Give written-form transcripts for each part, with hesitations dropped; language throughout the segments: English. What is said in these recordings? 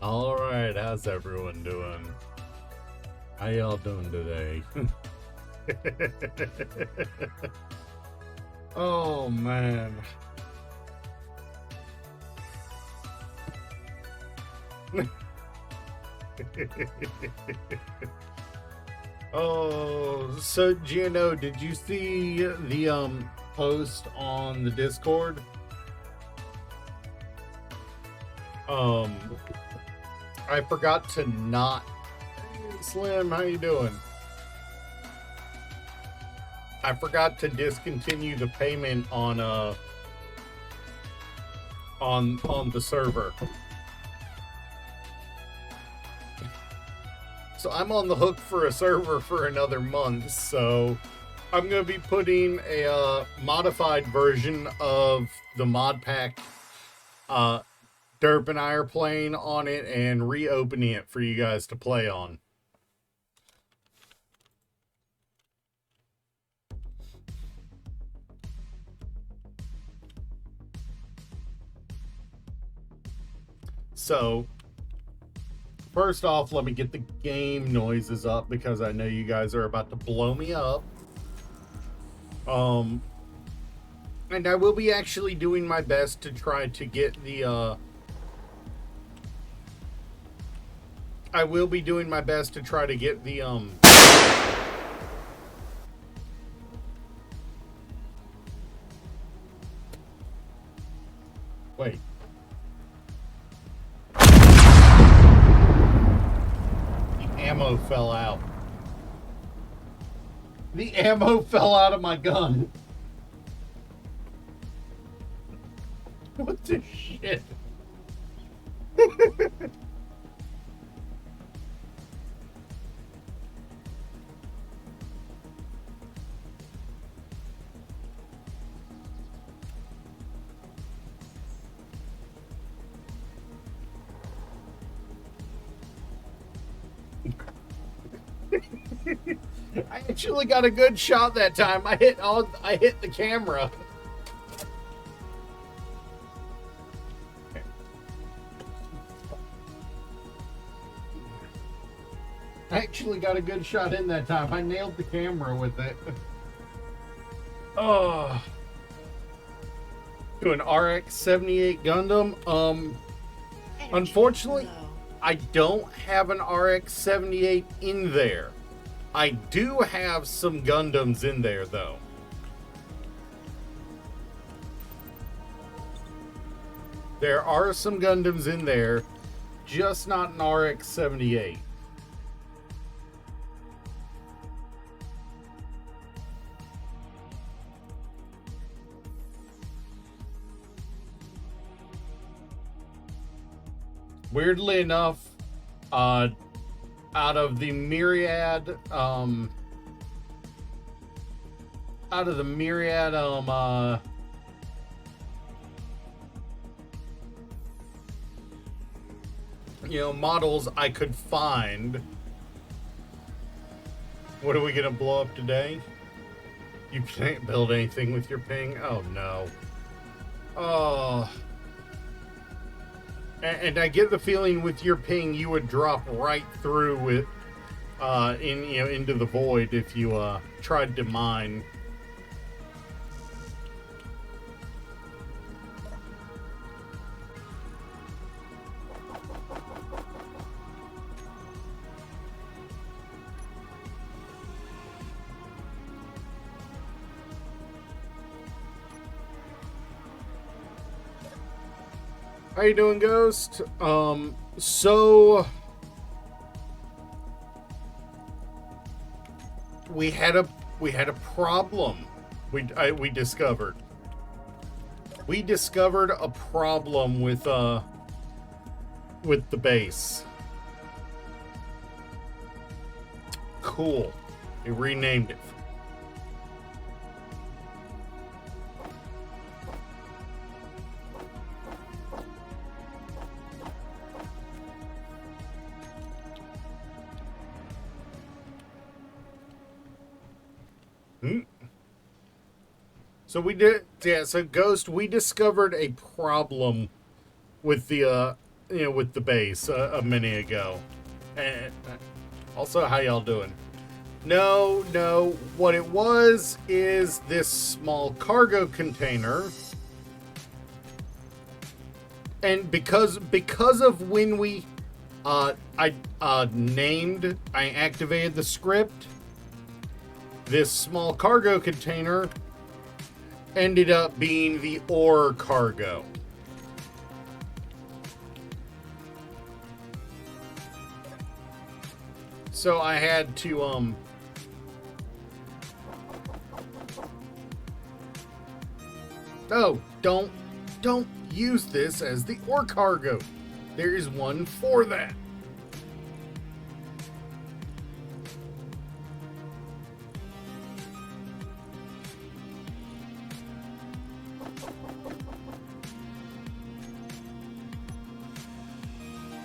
All right, how's everyone doing? How y'all doing today? Oh man. Oh, so Gino, did you see the post on the Discord? Um, I forgot to not. Hey, Slim, how you doing? I forgot to discontinue the payment on the server. So I'm on the hook for a server for another month. So I'm going to be putting a modified version of the mod pack Derp and I are playing on it and reopening it for you guys to play on. So first off, let me get the game noises up because I know you guys are about to blow me up. And I will be actually doing my best to try to get the I will be doing my best to try to get the wait. The ammo fell out. The ammo fell out of my gun. What the shit? I actually got a good shot that time. I hit the camera. I actually got a good shot in that time. I nailed the camera with it. Oh. To an RX-78 Gundam. Unfortunately, I don't have an RX-78 in there. I do have some Gundams in there, though. There are some Gundams in there, just not an RX-78. Weirdly enough, out of the myriad, models I could find. What are we gonna blow up today? You can't build anything with your ping? Oh no. Oh. And I get the feeling with your ping you would drop right through it into the void if you tried to mine. How you doing, Ghost? So we had a problem. We discovered. We discovered a problem with the base. Cool. We renamed it. So Ghost, we discovered a problem with the with the base a minute ago. And also, how y'all doing? No, what it was is this small cargo container. And because of when we I activated the script, this small cargo container ended up being the ore cargo. So I had to oh, don't use this as the ore cargo. There is one for that.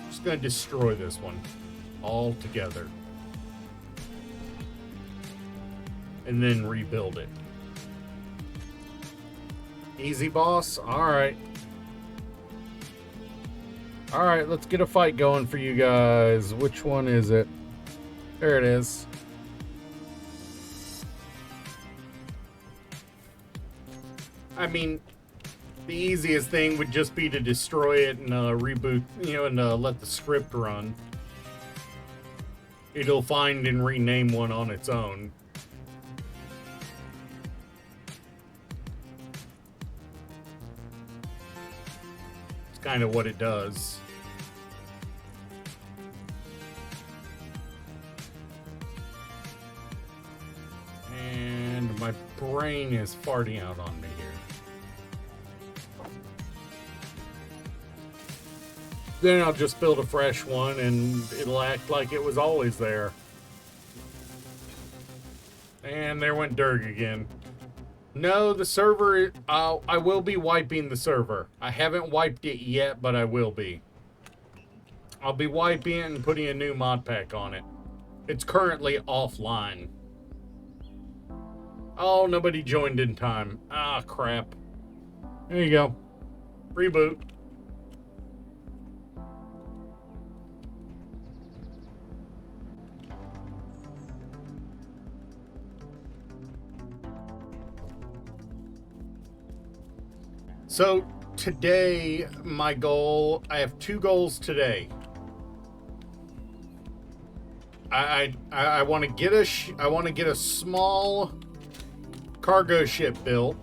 Just gonna destroy this one altogether. And then rebuild it. Easy, boss? Alright. Alright, let's get a fight going for you guys. Which one is it? There it is. I mean, the easiest thing would just be to destroy it and reboot, and let the script run. It'll find and rename one on its own. It's kind of what it does. And my brain is farting out on me here. Then I'll just build a fresh one and it'll act like it was always there. And there went Dirk again. No, the server, I will be wiping the server. I haven't wiped it yet, but I will be. I'll be wiping it and putting a new mod pack on it. It's currently offline. Oh, nobody joined in time. Ah, crap. There you go. Reboot. So today, my goal, I have 2 goals today. I want to get a small cargo ship built,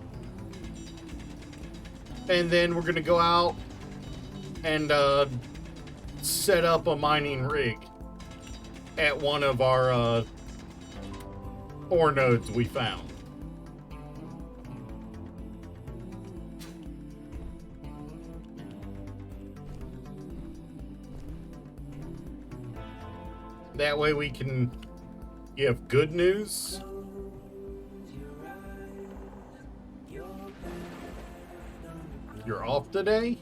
and then we're gonna go out and set up a mining rig at one of our ore nodes we found. That way we can give good news. You're off today?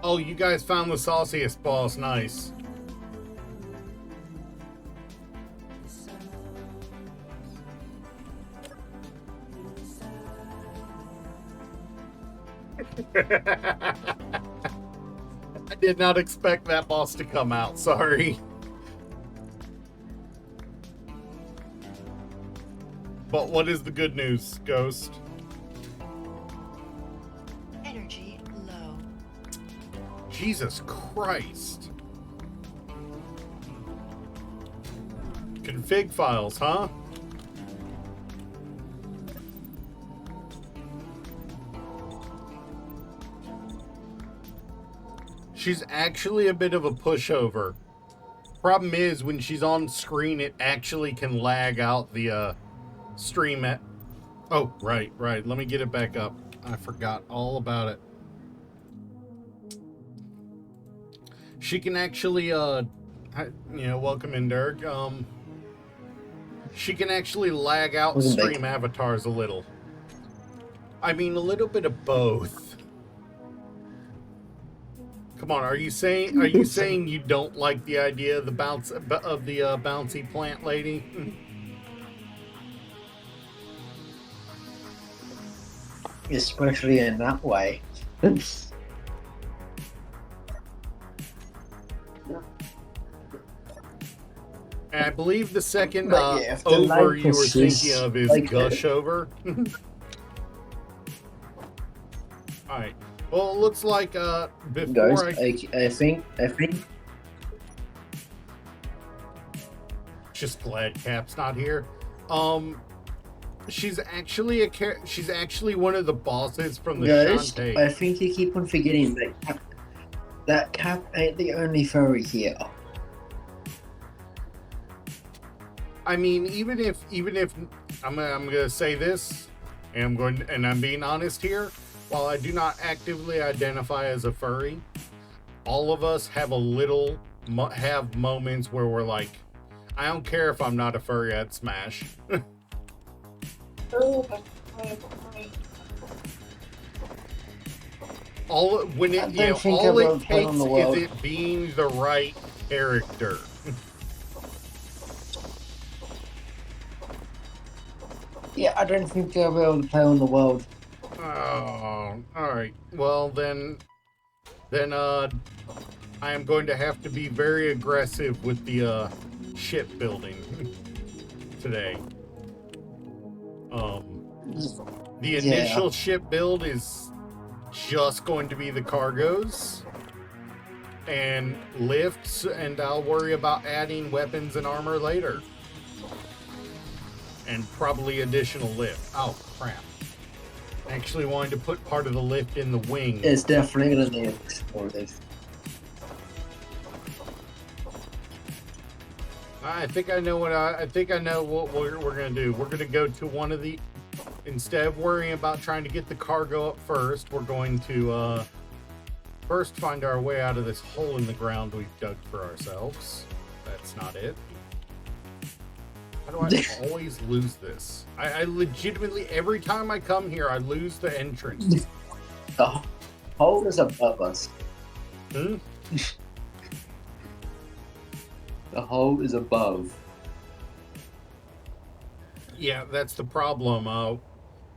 Oh, you guys found the sauciest boss. Nice. I did not expect that boss to come out. Sorry. But what is the good news, Ghost? Energy low. Jesus Christ. Config files, huh? She's actually a bit of a pushover. Problem is, when she's on screen, it actually can lag out the stream at... Oh, right. Let me get it back up. I forgot all about it. She can actually, welcome in, Dirk. she can actually lag out Wasn't big. stream avatars a little. I mean, a little bit of both. Come on, are you saying you don't like the idea of the bouncy plant lady? Especially in that way. And I believe the second But yeah, if the over you were Lycos is thinking of is like Gush over. Alright. Well, it looks like before Ghost, I I think just glad Cap's not here. She's actually she's actually one of the bosses from the Ghost, Shantae. I think you keep on forgetting that Cap ain't the only furry here. I mean, even if I'm gonna say this, and I'm being honest here. While I do not actively identify as a furry, all of us have have moments where we're like, I don't care if I'm not a furry at Smash. all it takes is it being the right character. Yeah, I don't think I'll be able to play on the world. Oh, alright. Well, then I am going to have to be very aggressive with the shipbuilding today. The initial ship build is just going to be the cargoes and lifts, and I'll worry about adding weapons and armor later. And probably additional lift. Oh, crap. Actually wanted to put part of the lift in the wing. It's definitely going to need explosive. I think I know what we're gonna do. We're gonna go to one of the. Instead of worrying about trying to get the cargo up first, we're going to first find our way out of this hole in the ground we've dug for ourselves. That's not it. How do I always lose this? I legitimately, every time I come here, I lose the entrance. The hole is above us. Hmm? The hole is above. Yeah, that's the problem.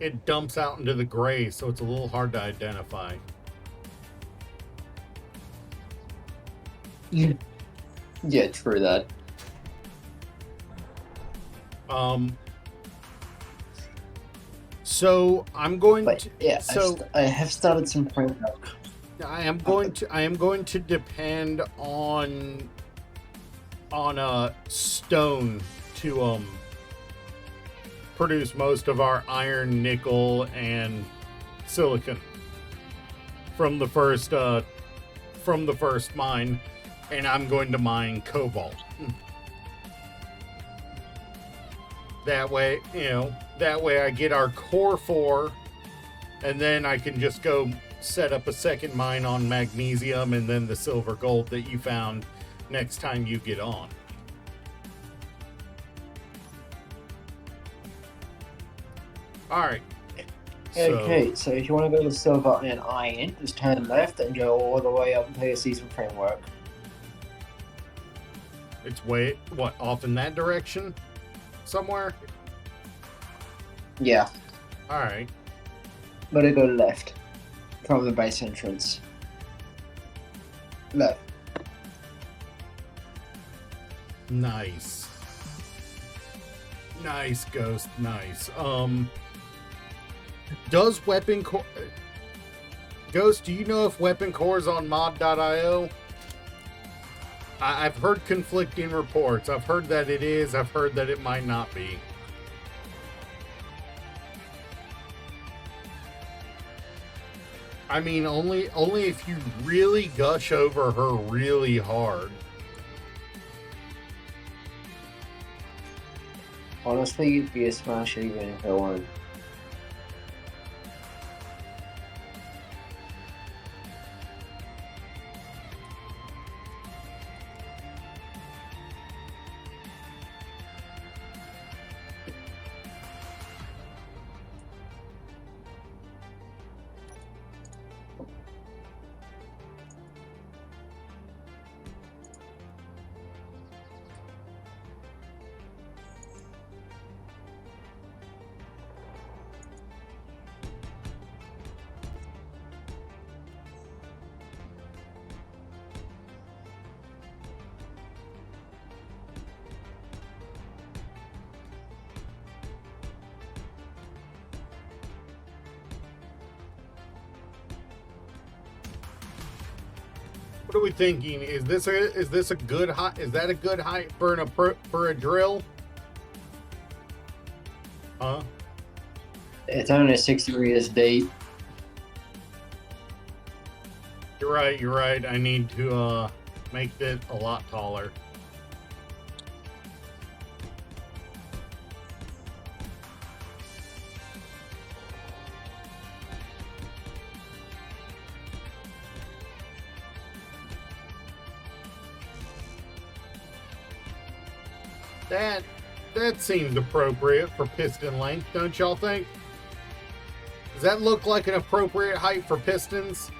It dumps out into the gray, so it's a little hard to identify. Yeah, true that. So I'm going But to. yeah, So I have started some framework. I am going to depend on stone to produce most of our iron, nickel, and silicon from the first mine, and I'm going to mine cobalt. That way, I get our core 4, and then I can just go set up a second mine on magnesium and then the silver gold that you found next time you get on. Alright. Okay, so if you want to go to silver and iron, just turn left and go all the way up until you see some framework. It's off in that direction? Somewhere? Yeah, Alright. gotta go left from the base entrance. Left. Nice. Nice, Ghost. Nice. Does Weapon Core... Ghost, do you know if Weapon Core is on mod.io? I've heard conflicting reports. I've heard that it is. I've heard that it might not be. I mean, only if you really gush over her really hard. Honestly, it'd be a smash even if I won. What are we thinking? Is this a good height? Is that a good height for for a drill? Huh? It's only 60 meters deep. You're right. You're right. I need to make it a lot taller. That seems appropriate for piston length, don't y'all think? Does that look like an appropriate height for pistons?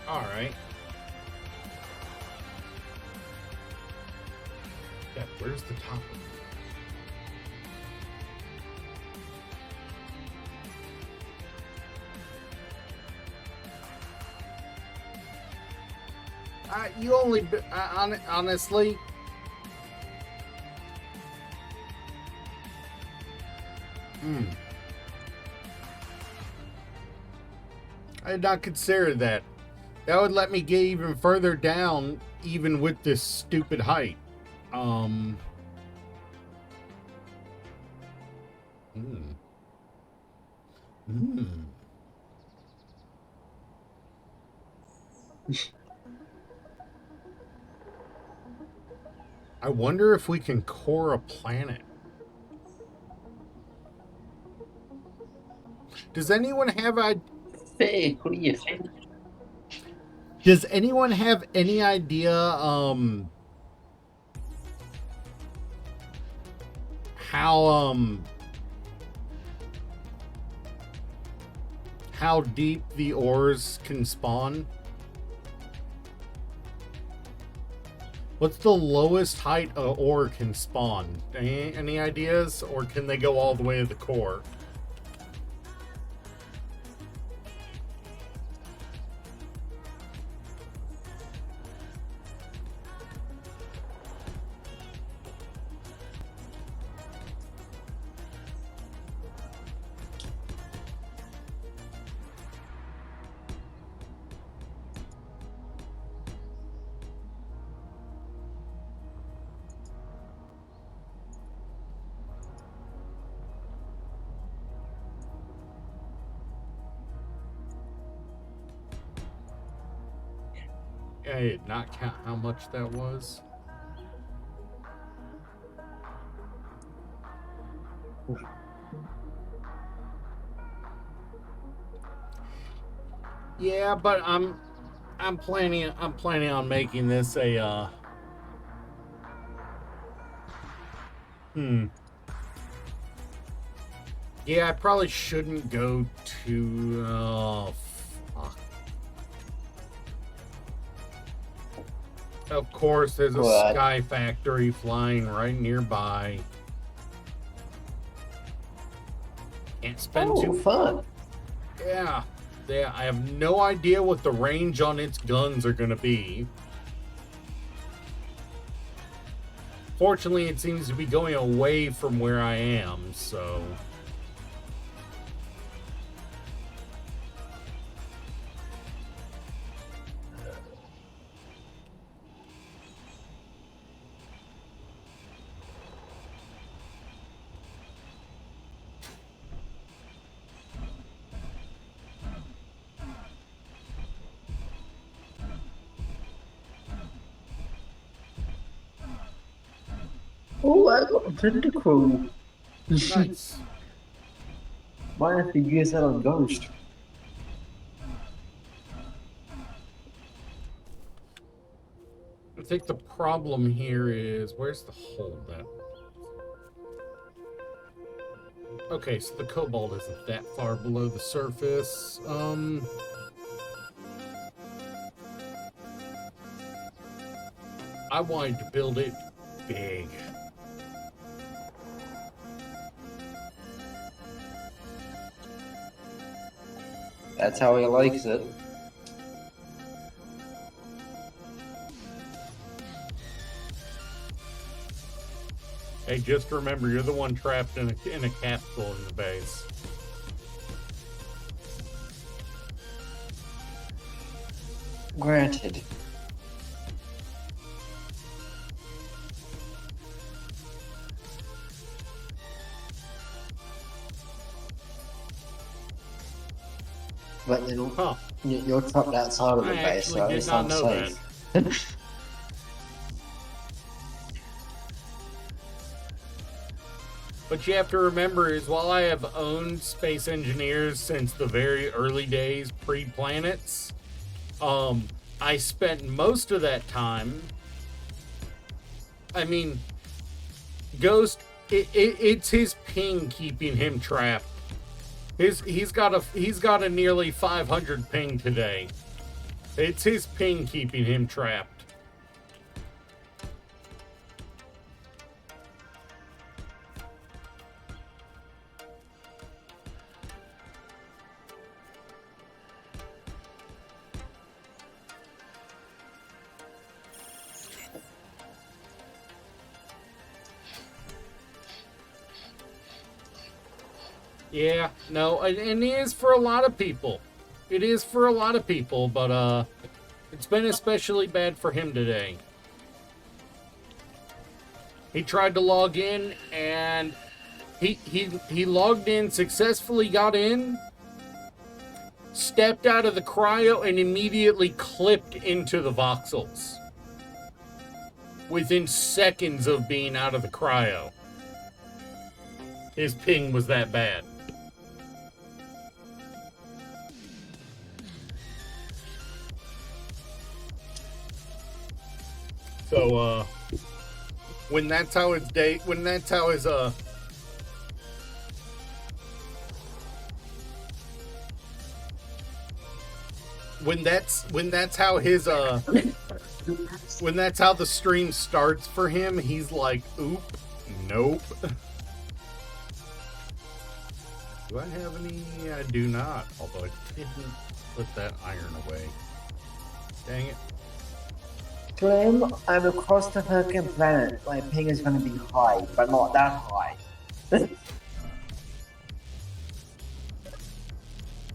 All right. Yeah, where's the top? You only honestly. I had not considered that. That would let me get even further down, even with this stupid height. I wonder if we can core a planet. Does anyone have Fig, what do you think? Does anyone have any idea how deep the ores can spawn? What's the lowest height an ore can spawn? Any ideas? Or can they go all the way to the core? I did not count how much that was. Yeah, but I'm planning on making this a Yeah, I probably shouldn't go to fuck. Of course, there's a Sky Factory flying right nearby. Can't spend too fun. Yeah, I have no idea what the range on its guns are going to be. Fortunately, it seems to be going away from where I am, so... Oh, I got a tentacle. Nice. Might have to use that on Ghost. I think the problem here is... Where's the hole then? Okay, so the cobalt isn't that far below the surface. I wanted to build it big. That's how he likes it. Hey, just remember, you're the one trapped in a capsule in the base. Granted. But then Huh. you're trapped outside of the I base, actually so did it's not know unsafe. What you have to remember is while I have owned Space Engineers since the very early days, pre-planets, I spent most of that time. I mean, Ghost, it's his ping keeping him trapped. He's got a nearly 500 ping today. It's his ping keeping him trapped. Yeah, no, and it is for a lot of people. It is for a lot of people, but it's been especially bad for him today. He tried to log in, and he logged in, successfully got in, stepped out of the cryo, and immediately clipped into the voxels. Within seconds of being out of the cryo. His ping was that bad. So, when that's how his day, when that's how his, when that's how his, when that's how the stream starts for him, he's like, oop, nope. Do I have any? I do not, although I didn't put that iron away. Dang it. Glim, I'm across the fucking planet. My ping is gonna be high, but not that high.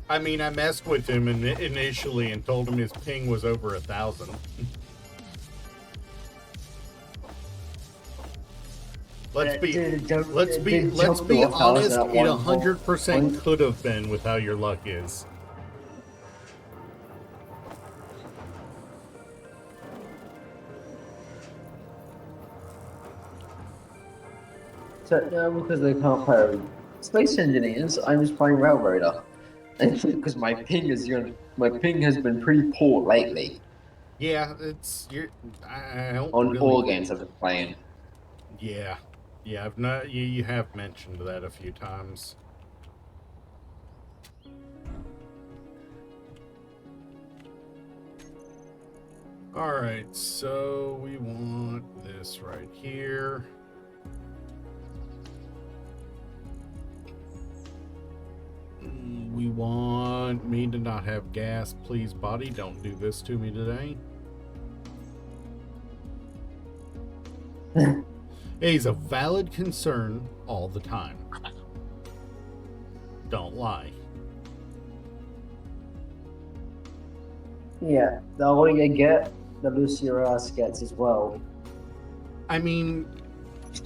I mean, I messed with him initially and told him his ping was over 1,000. Let's be honest. It 100% could have been with how your luck is. So now, because they can't play Space Engineers, I'm just playing Railroader. Because my ping has been pretty poor lately. Yeah, I don't on really, all games I've been playing. Yeah, I've not. You have mentioned that a few times. All right, so we want this right here. We want me to not have gas. Please, body, don't do this to me today. It is a valid concern all the time. Don't lie. Yeah, the older you get, the looser your ass gets as well. I mean,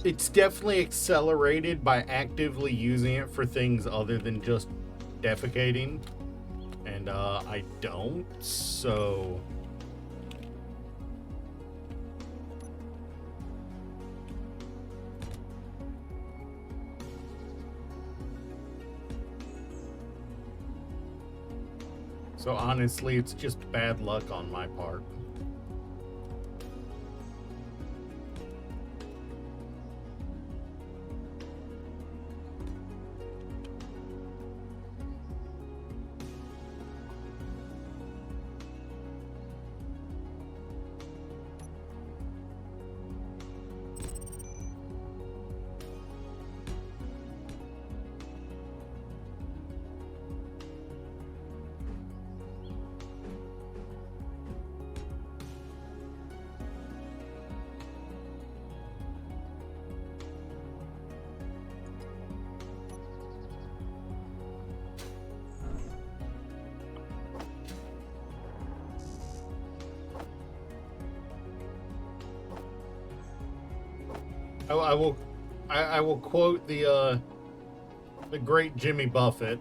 it's definitely accelerated by actively using it for things other than just defecating. And I don't, so... So honestly, it's just bad luck on my part. I will quote the great Jimmy Buffett.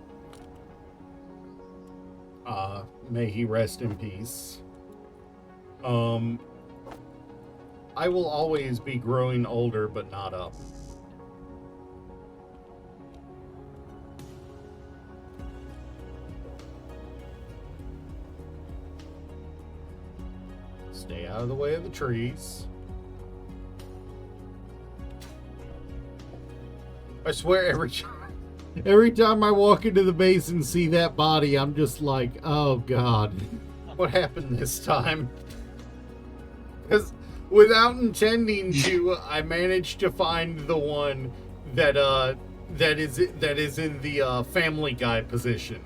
May he rest in peace. I will always be growing older, but not up. Stay out of the way of the trees. I swear every time I walk into the base and see that body, I'm just like, oh God, what happened this time? Because without intending to, I managed to find the one that is in the Family Guy position.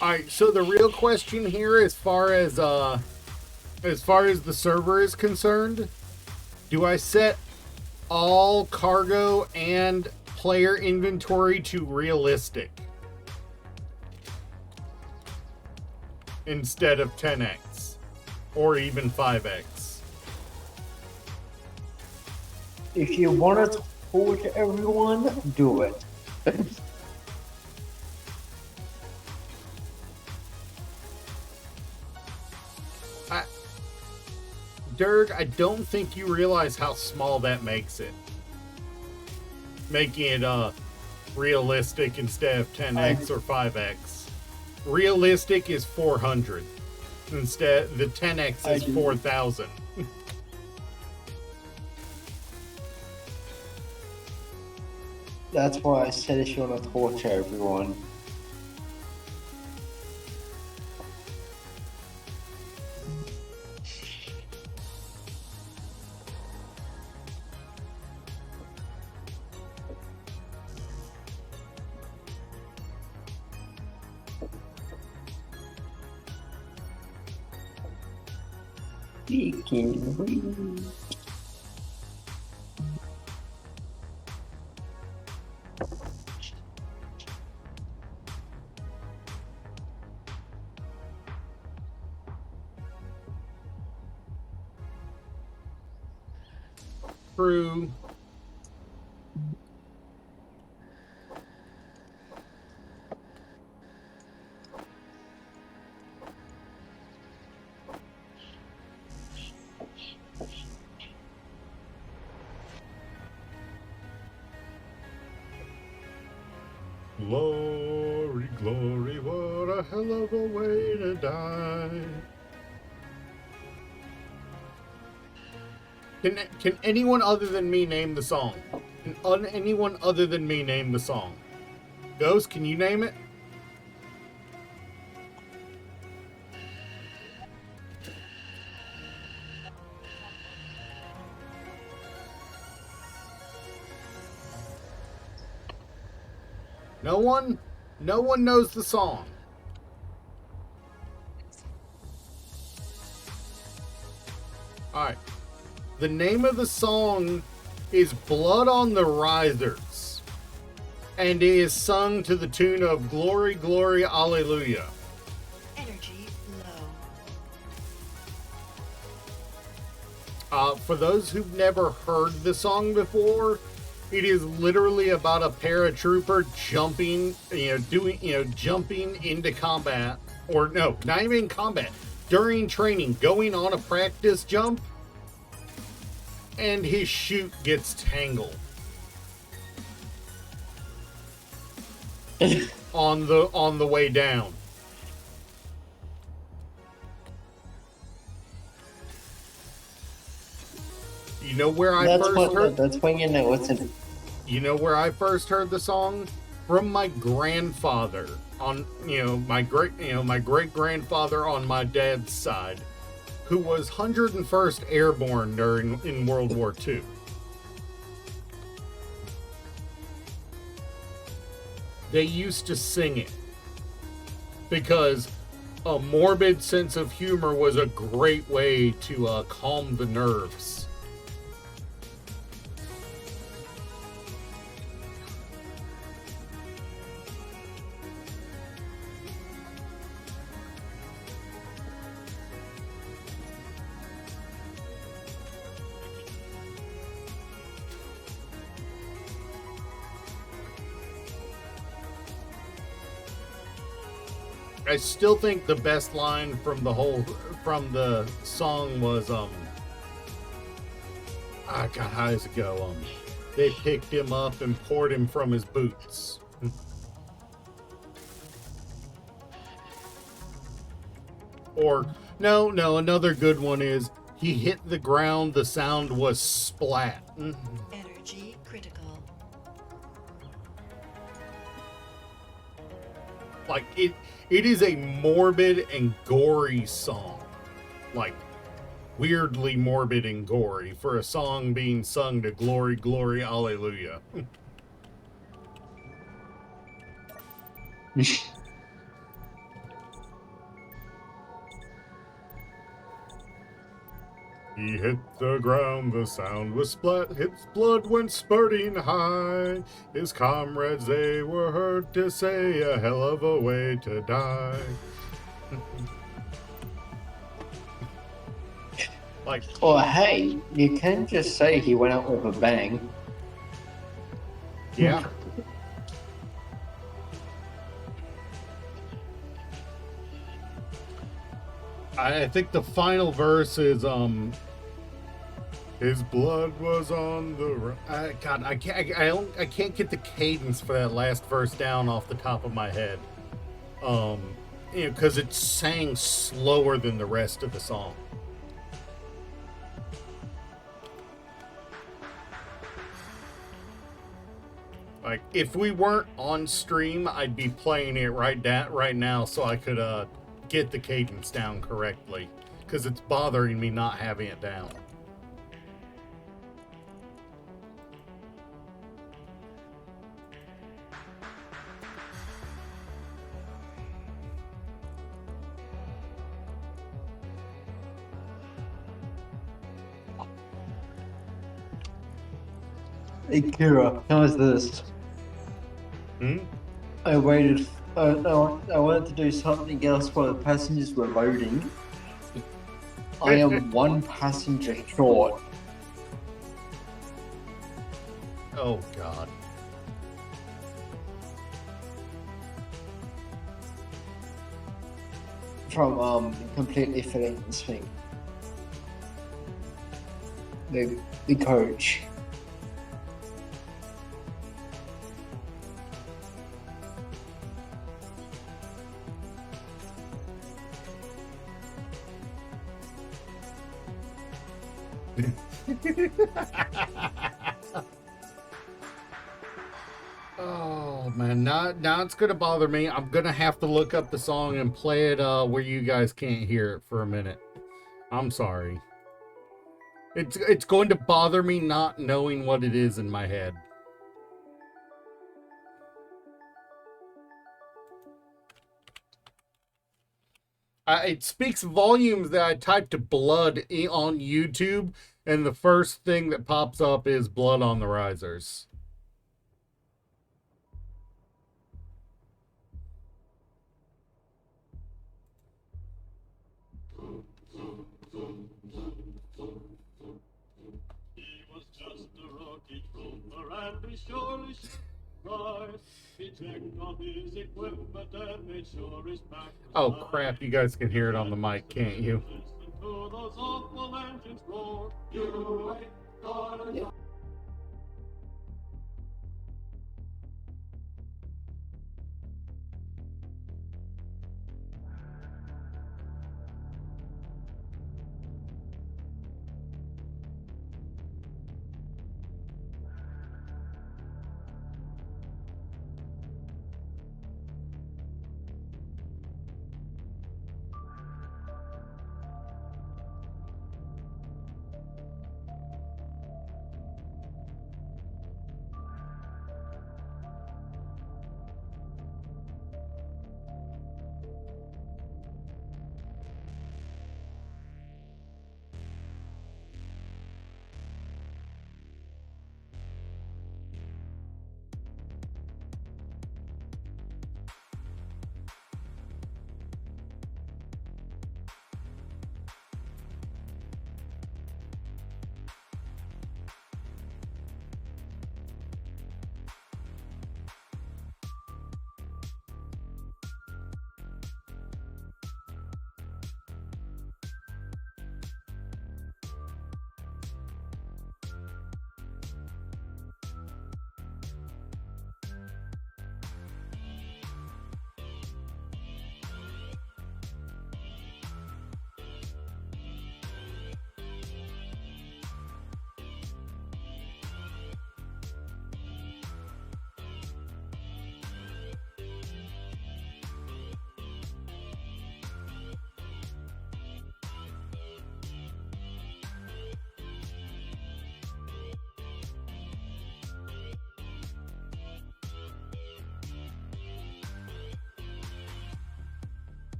All right, so the real question here, as far as the server is concerned, do I set all cargo and player inventory to realistic instead of 10x or even 5x? If you want to torch everyone, do it. Dirk, I don't think you realize how small that makes it. Making it realistic instead of 10x or 5x. Realistic is 400. Instead, the 10x is 4,000. That's why I said if you want to torch everyone. True. Glory, glory, what a hell of a way to die. Can anyone other than me name the song? Can anyone other than me name the song? Ghost, can you name it? No one? No one knows the song. Alright. The name of the song is Blood on the Risers. And it is sung to the tune of Glory, Glory, Alleluia. Energy low. For those who've never heard the song before, it is literally about a paratrooper jumping, jumping into combat. Or no, not even in combat. During training, going on a practice jump, and his chute gets tangled on the way down. You know where I first heard? That's when you know it's in. You know where I first heard the song? From my grandfather on, my great grandfather on my dad's side, who was 101st Airborne in World War II. They used to sing it because a morbid sense of humor was a great way to calm the nerves. I still think the best line from the song was God, how does it go? They picked him up and poured him from his boots. Or no, another good one is he hit the ground, the sound was splat. Energy critical. Like it is a morbid and gory song. Like weirdly morbid and gory for a song being sung to glory, glory, hallelujah. He hit the ground, the sound was splat, his blood went spurting high. His comrades, they were heard to say, a hell of a way to die. Like, Or hey, you can just say he went out with a bang. yeah. I think the final verse is his blood was on the God, I can't get the cadence for that last verse down off the top of my head. Because it's sang slower than the rest of the song. Like if we weren't on stream, I'd be playing it right now so I could get the cadence down correctly, because it's bothering me not having it down. Hey Kira, how's this? I waited. No, I wanted to do something else while the passengers were loading. I am one passenger short. Oh God. From completely filling this thing. The coach. Oh man, now it's gonna bother me. I'm gonna have to look up the song and play it where you guys can't hear it for a minute. I'm sorry. It's going to bother me not knowing what it is in my head. It speaks volumes that I typed blood on YouTube, and the first thing that pops up is Blood on the Risers. He was just a rocket rover and he surely surprised. He checked on his equipment and made sure his back was Oh high. crap, you guys can hear it on the mic, can't you? Listen to those awful engines roar. You ain't gonna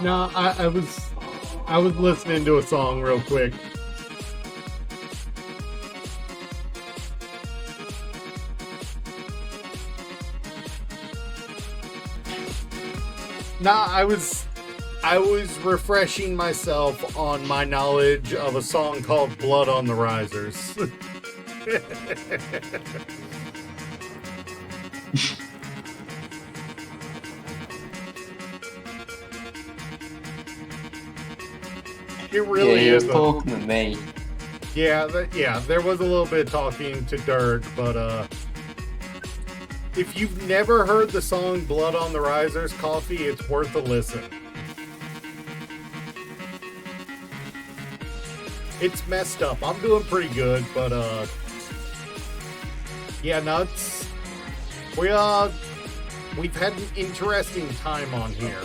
No, I was listening to a song real quick. Nah, I was refreshing myself on my knowledge of a song called Blood on the Risers. It really yeah, he was is. talking to me. Yeah, there was a little bit of talking to Dirk, but if you've never heard the song Blood on the Risers, Coffee, it's worth a listen. It's messed up. I'm doing pretty good, but yeah, nuts. We've had an interesting time on here.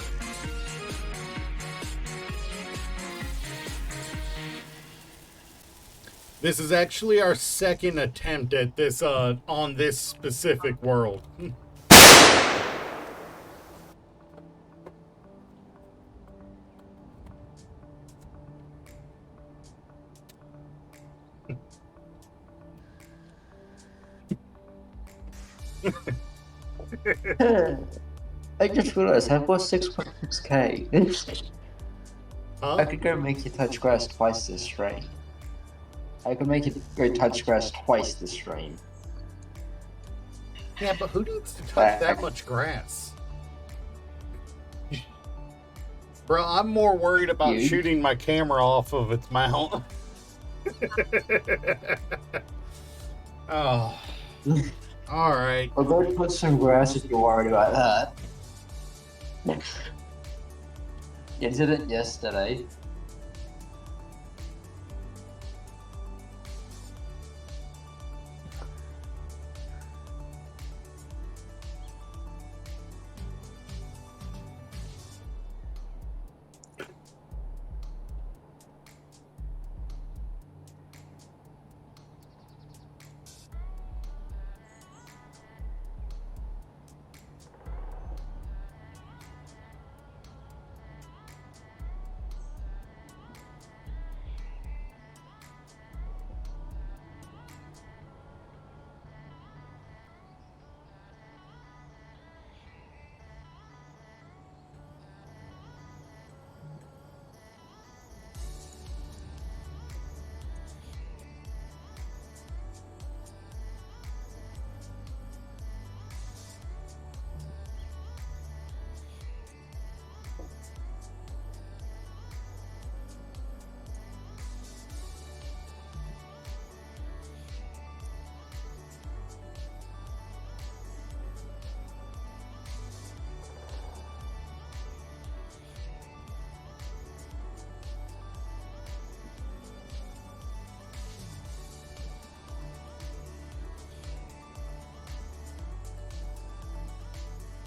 This is actually our second attempt at this on this specific world. I just realized I've got 6.6k. Huh? I could go make you touch grass twice this stream. I could make it go touch grass twice this stream. Yeah, but who needs to touch that much grass? Bro, I'm more worried about You? shooting my camera off of its mount. Oh. Alright. I'll go put some grass if you're worried about that. You did it yesterday.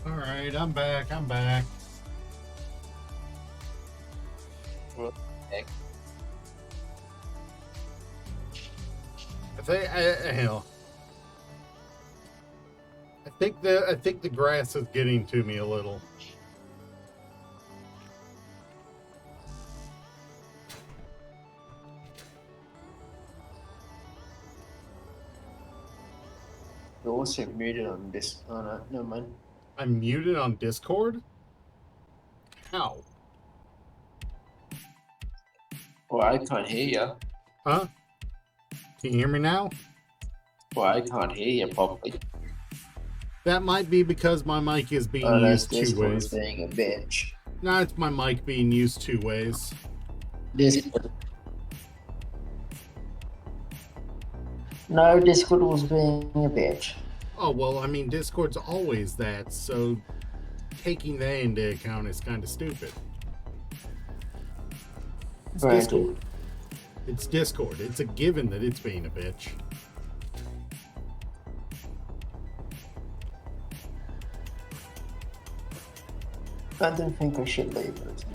Alright, I'm back. Okay. I think the grass is getting to me a little. You're also muted on this. Oh no, never mind. I'm muted on Discord? How? Well, I can't hear you. Huh? Can you hear me now? Well, I can't hear you properly. That might be because my mic is being Unless used two Discord's ways. being a bitch. No, it's my mic being used two ways. No, Discord was being a bitch. Oh, well, I mean, Discord's always that, so taking that into account is kind of stupid. It's Granted. Discord. It's Discord. It's a given that it's being a bitch. I don't think I should leave it.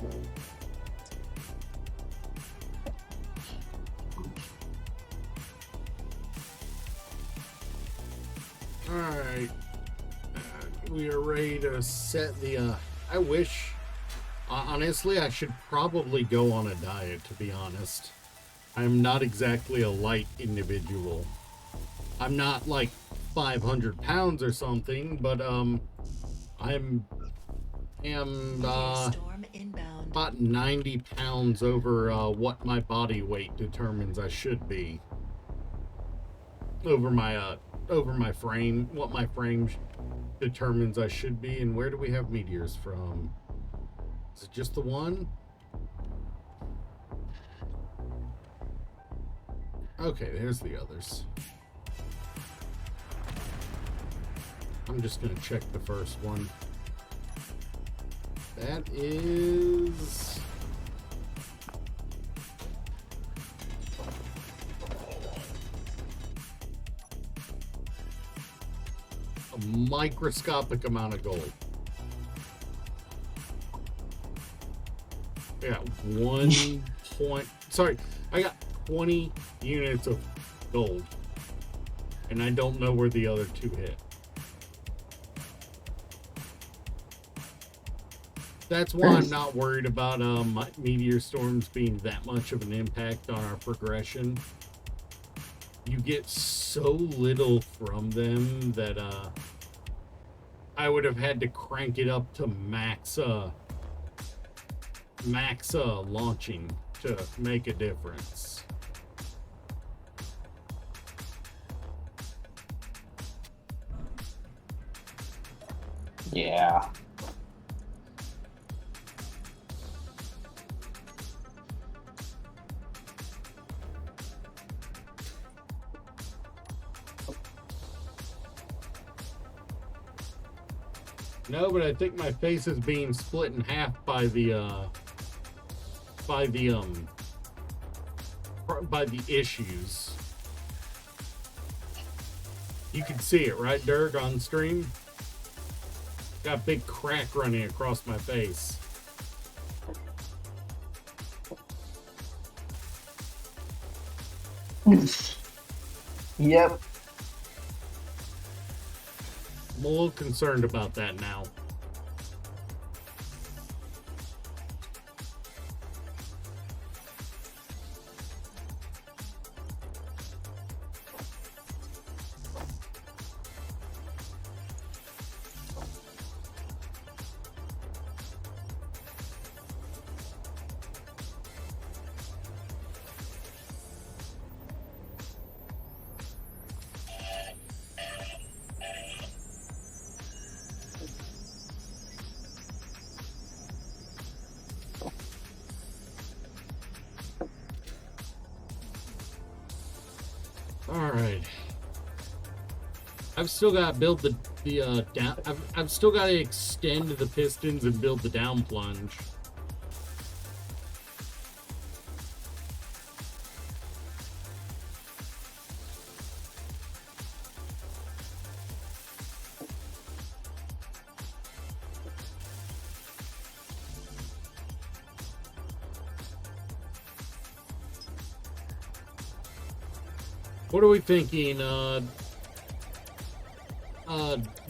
Alright. We are ready to set the, I wish, Honestly, I should probably go on a diet, to be honest. I'm not exactly a light individual. I'm not like 500 pounds or something, but am Storm inbound. about 90 pounds over what my body weight determines I should be. Over my frame, what my frame determines I should be. And where do we have meteors from? Is it just the one? Okay, there's the others. I'm just gonna check the first one. That is... a microscopic amount of gold. I got 1 point... Sorry, I got 20 units of gold. And I don't know where the other two hit. That's why I'm not worried about meteor storms being that much of an impact on our progression. You get so little from them that I would have had to crank it up to max launching to make a difference. Yeah. No, but I think my face is being split in half by the issues. You can see it, right, Dirk, on stream? Got a big crack running across my face. Yep. I'm a little concerned about that now. Alright. I've still got to build the down. I've still got to extend the pistons and build the down plunge. What are we thinking?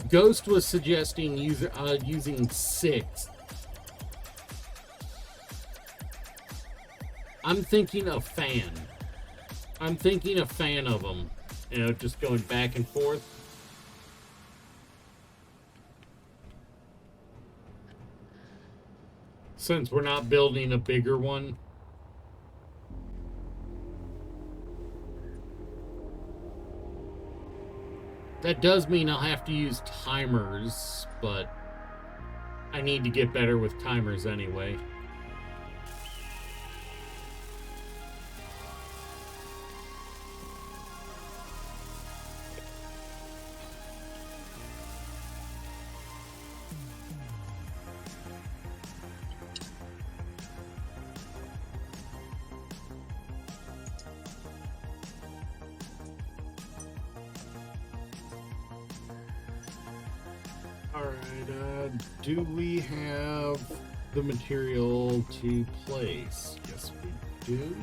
Ghost was suggesting using 6. I'm thinking a fan. I'm thinking a fan of them. You know, just going back and forth. Since we're not building a bigger one. That does mean I'll have to use timers, but I need to get better with timers anyway. Do we have the material to place? Yes, we do.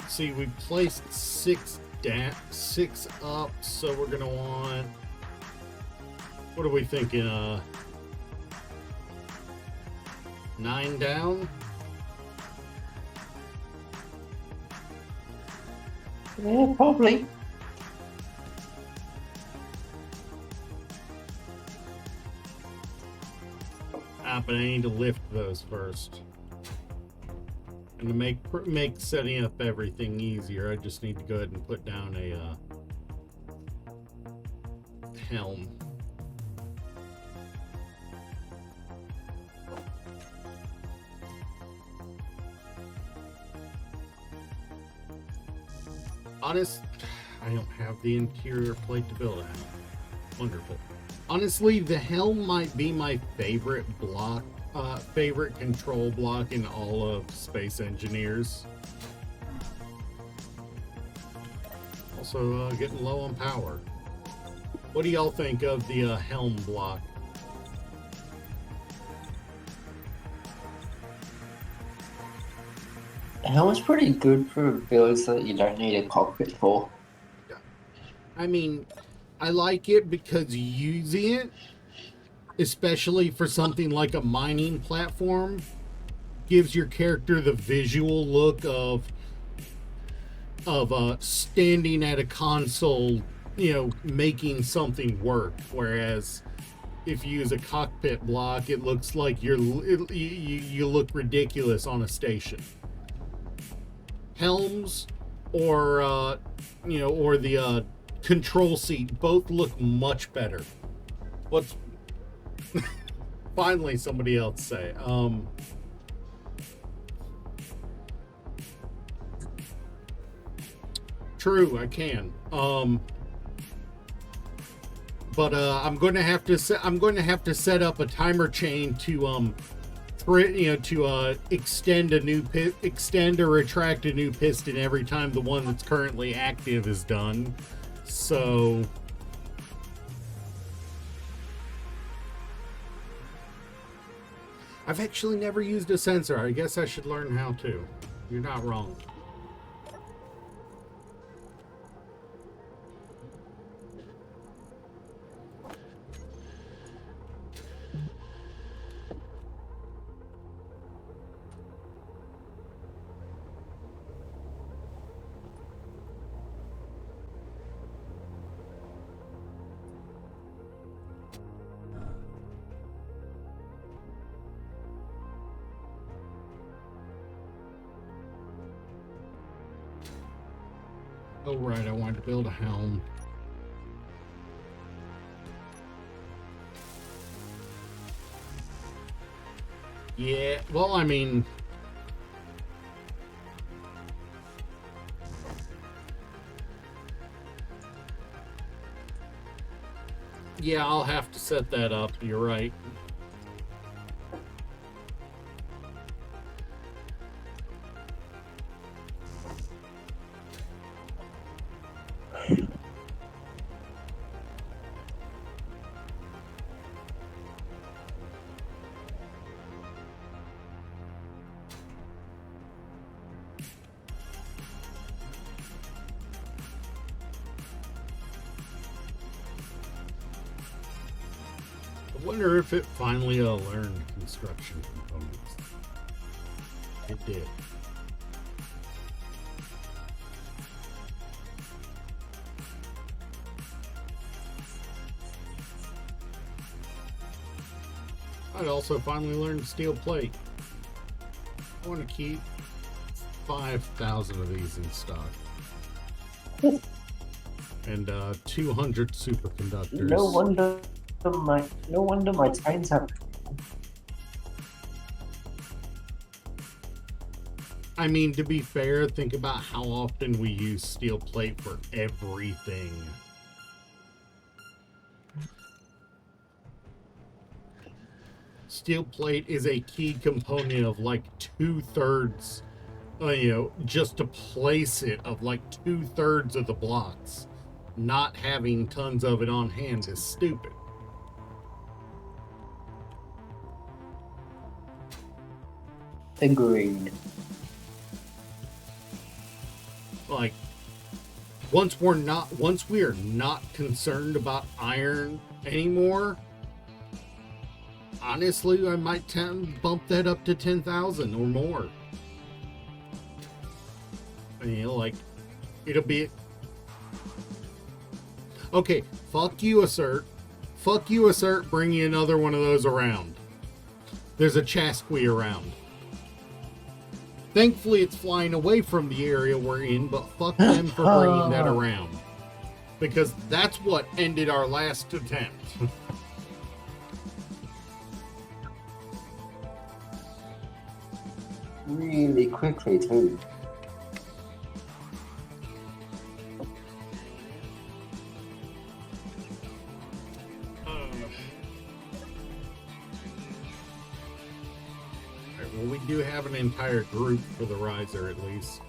See, we placed 6 up, so we're gonna want What are we thinking? 9 down? Yeah, probably. But I need to lift those first. And to make setting up everything easier, I just need to go ahead and put down a helm. Honest, I don't have the interior plate to build a helm. Wonderful. Honestly, the helm might be my favorite block, favorite control block in all of Space Engineers. Also, getting low on power. What do y'all think of the helm block? Helm's pretty good for builds that you don't need a cockpit for. I mean, I like it because using it, especially for something like a mining platform, gives your character the visual look of standing at a console, you know, making something work. Whereas if you use a cockpit block, it looks like you look ridiculous on a station. Helms or or the control seat both look much better. What's finally somebody else say? True, I can. But I'm going to have to set up a timer chain to extend or retract a new piston every time the one that's currently active is done. So I've actually never used a sensor. I guess I should learn how to. You're not wrong. Oh, right, I wanted to build a helm. Yeah, well, I mean... yeah, I'll have to set that up, you're right. I wonder if it finally learned construction components. It did. I'd also finally learned steel plate. I want to keep 5,000 of these in stock. And 200 superconductors. No wonder my trains have. I mean, to be fair, think about how often we use steel plate for everything. Steel plate is a key component of like 2/3, just to place it, of like 2/3 of the blocks. Not having tons of it on hand is stupid. Agreed. Like, once we are not concerned about iron anymore, honestly, I might bump that up to 10,000 or more. You know, like, it'll be... Okay, fuck you, Assert. Fuck you, Assert, bringing another one of those around. There's a Chasqui around. Thankfully, it's flying away from the area we're in, but fuck them for bringing that around. Because that's what ended our last attempt. Really quickly, too. Well, we do have an entire group for the riser, at least.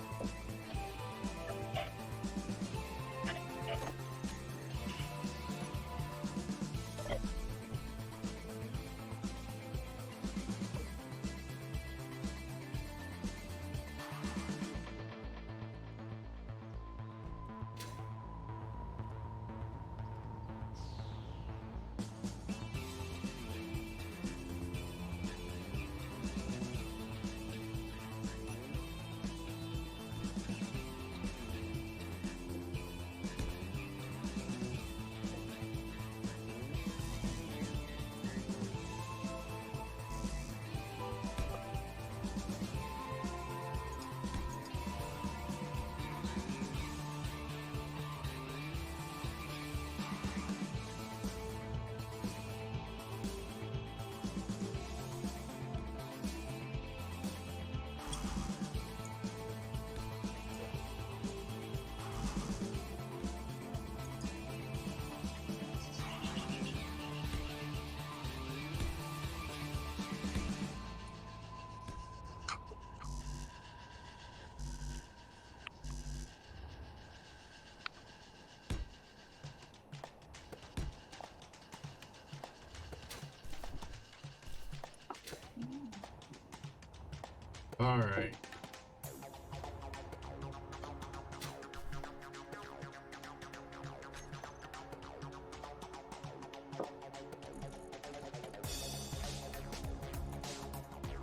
All right.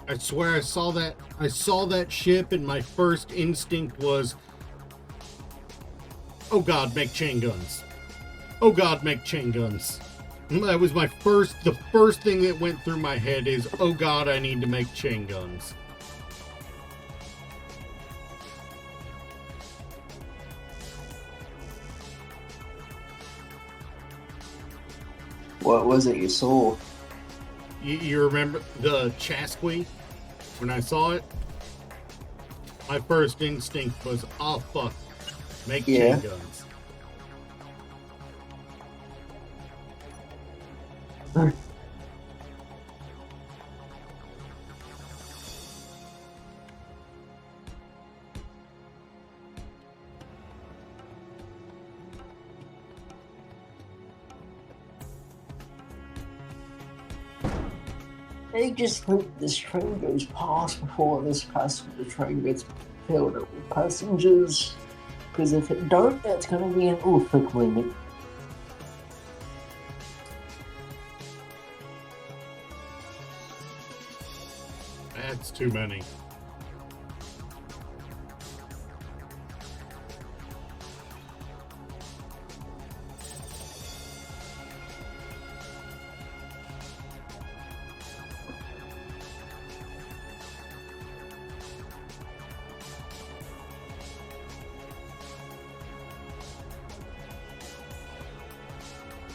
I swear I saw that ship and my first instinct was, oh god, make chain guns. Oh god, make chain guns. That was the first thing that went through my head is, oh god, I need to make chain guns. What was it you saw? You remember the Chasqui? When I saw it, my first instinct was, oh fuck, make chain guns. I just hope this train goes past before the train gets filled up with passengers. Because if it don't, that's going to be an awful limit. That's too many.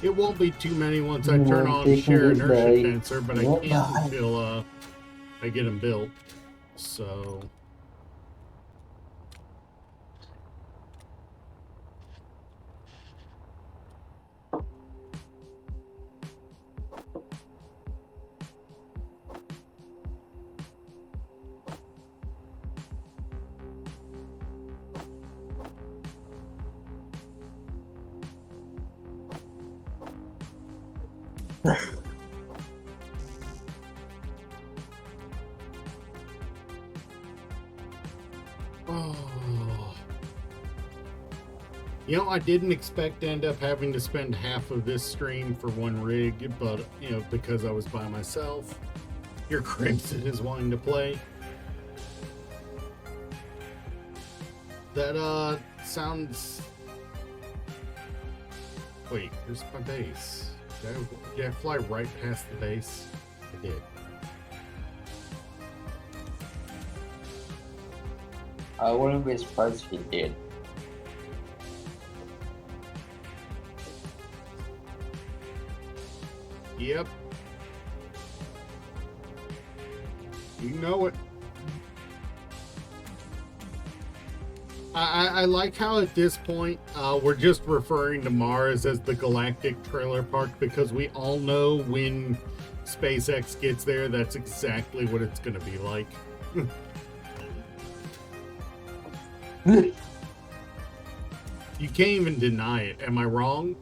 It won't be too many once I turn on share inertia tensor, but I can't until I get them built. So... Oh. You know, I didn't expect to end up having to spend half of this stream for one rig, but, you know, because I was by myself. Your Crimson is wanting to play. That, sounds... Wait, here's my base. Did I fly right past the base? I did. I wouldn't be surprised if you did. Yep. You know it. I like how at this point we're just referring to Mars as the Galactic Trailer Park because we all know when SpaceX gets there, that's exactly what it's going to be like. You can't even deny it. Am I wrong?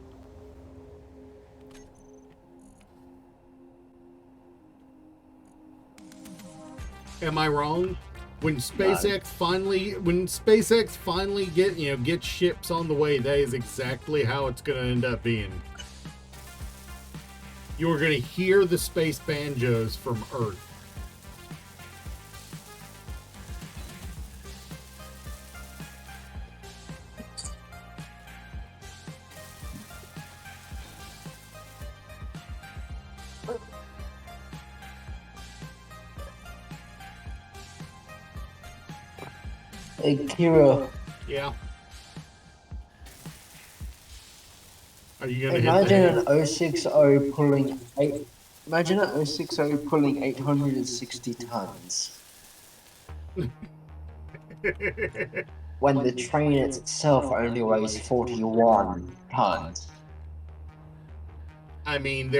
Am I wrong? When SpaceX finally gets ships on the way, that is exactly how it's going to end up being. You're going to hear the space banjos from Earth. Hey, Kira, Yeah. Are you going to imagine an 060 pulling eight. Imagine an 060 pulling 860 tons when the train itself only weighs 41 tons. I mean,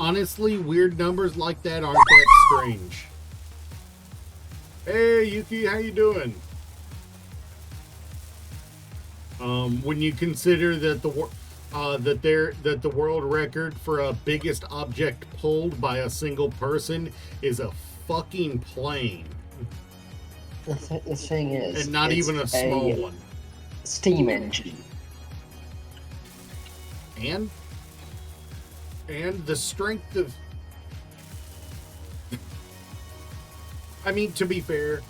honestly, weird numbers like that aren't that strange. Hey, Yuki, how you doing? When you consider that the world record for a biggest object pulled by a single person is a fucking plane, The thing is, and not it's even a small one, steam engine. and the strength of. I mean, to be fair,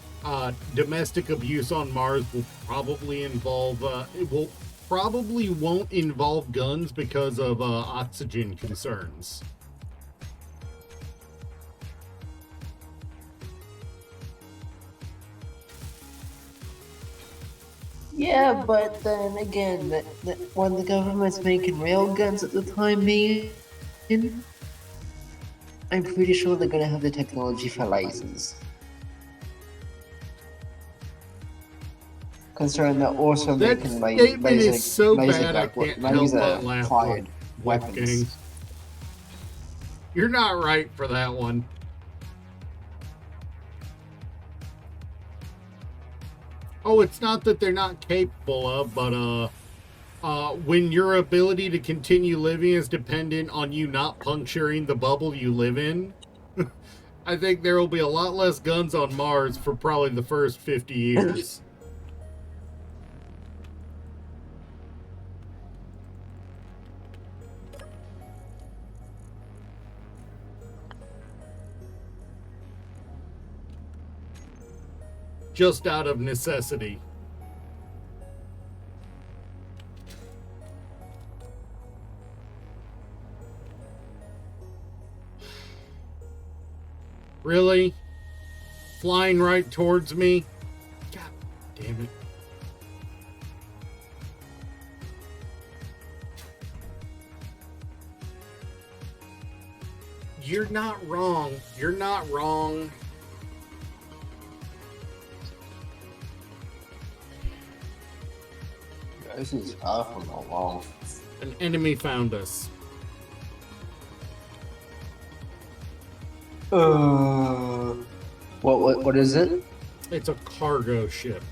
domestic abuse on Mars will probably involve. Won't involve guns because of oxygen concerns. Yeah, but then again, when the government's making rail guns at the time being, I'm pretty sure they're gonna have the technology for lasers. Considering they're also That making statement is so bad I can't help but laugh. fired Wolfgang. weapons. You're not right for that one. Oh, it's not that they're not capable of, but when your ability to continue living is dependent on you not puncturing the bubble you live in, I think there will be a lot less guns on Mars for probably the first 50 years. Just out of necessity. Really? Flying right towards me? God damn it. You're not wrong. You're not wrong. This is awful long. An enemy found us. What is it? It's a cargo ship.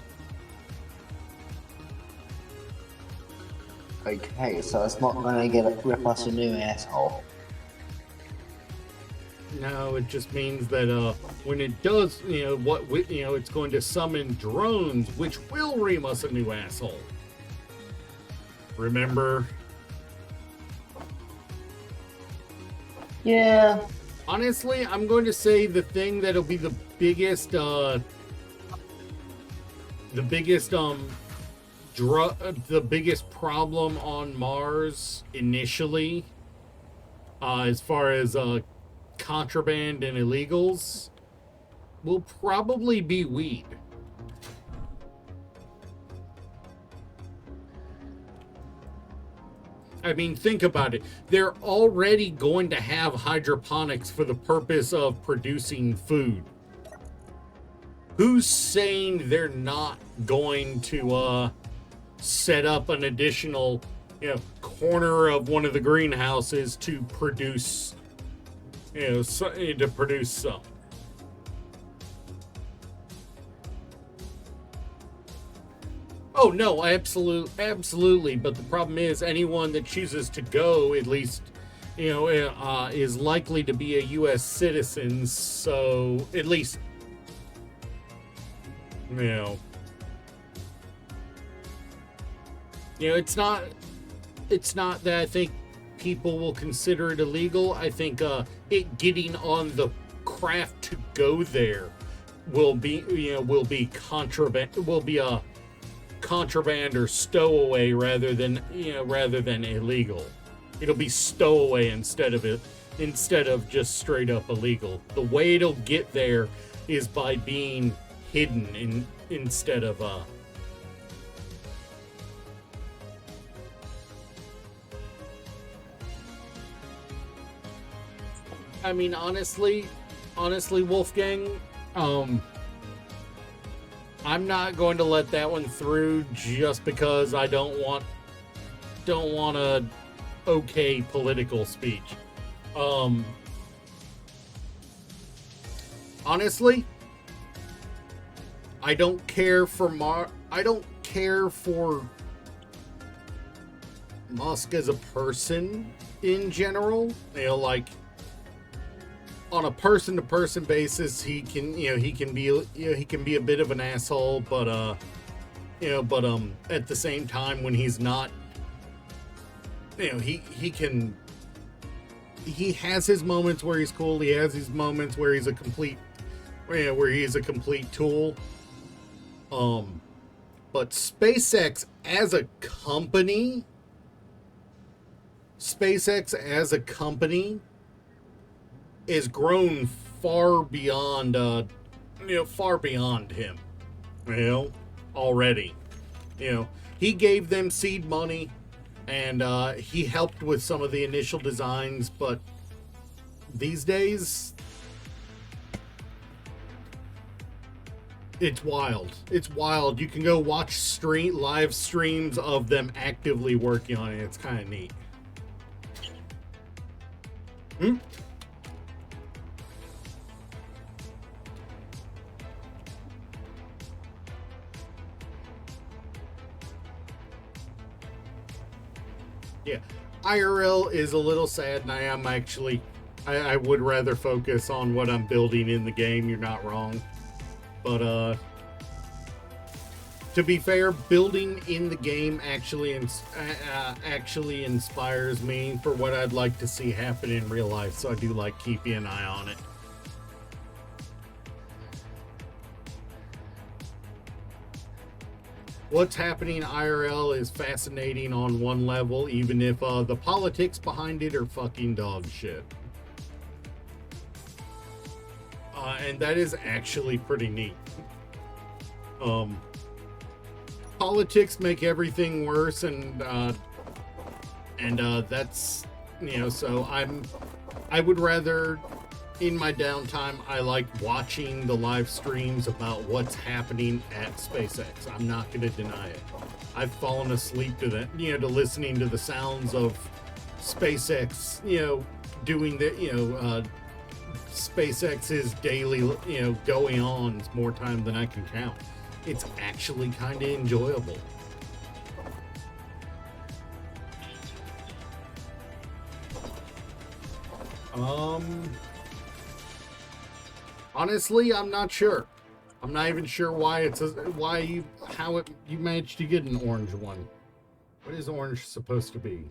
Okay, so it's not gonna rip us a new asshole. No, it just means that when it does, it's going to summon drones, which will ream us a new asshole. Remember? Yeah. Honestly, I'm going to say the thing that'll be the biggest problem on Mars initially, as far as contraband and illegals, will probably be weed. I mean, think about it. They're already going to have hydroponics for the purpose of producing food. Who's saying they're not going to set up an additional, corner of one of the greenhouses to produce, some? Oh no, absolutely. But the problem is, anyone that chooses to go, at least, is likely to be a U.S. citizen. So at least, it's not that I think people will consider it illegal. I think it getting on the craft to go there will be contraband or stowaway rather than illegal. It'll be stowaway instead of just straight up illegal. The way it'll get there is by being hidden instead of I mean, honestly, Wolfgang, I'm not going to let that one through just because I don't want a okay political speech. Honestly, I don't care for Musk as a person in general. Like, on a person-to-person basis, he can be a bit of an asshole, but at the same time, when he's not, he has his moments where he's cool. He has his moments where he's a complete tool. But SpaceX as a company is grown far beyond him, already. He gave them seed money, and he helped with some of the initial designs, but these days, it's wild. It's wild. You can go watch live streams of them actively working on it. It's kind of neat. Yeah, IRL is a little sad, and I would rather focus on what I'm building in the game. You're not wrong. But, to be fair, building in the game actually inspires me for what I'd like to see happen in real life, so I do like keeping an eye on it. What's happening IRL is fascinating on one level, even if the politics behind it are fucking dog shit. And that is actually pretty neat. Politics make everything worse, and that's, so I would rather, in my downtime, I like watching the live streams about what's happening at SpaceX. I'm not going to deny it. I've fallen asleep to that, to listening to the sounds of SpaceX, doing the, SpaceX's daily, going on more time than I can count. It's actually kind of enjoyable. Honestly, I'm not sure. I'm not even sure why you managed to get an orange one. What is orange supposed to be?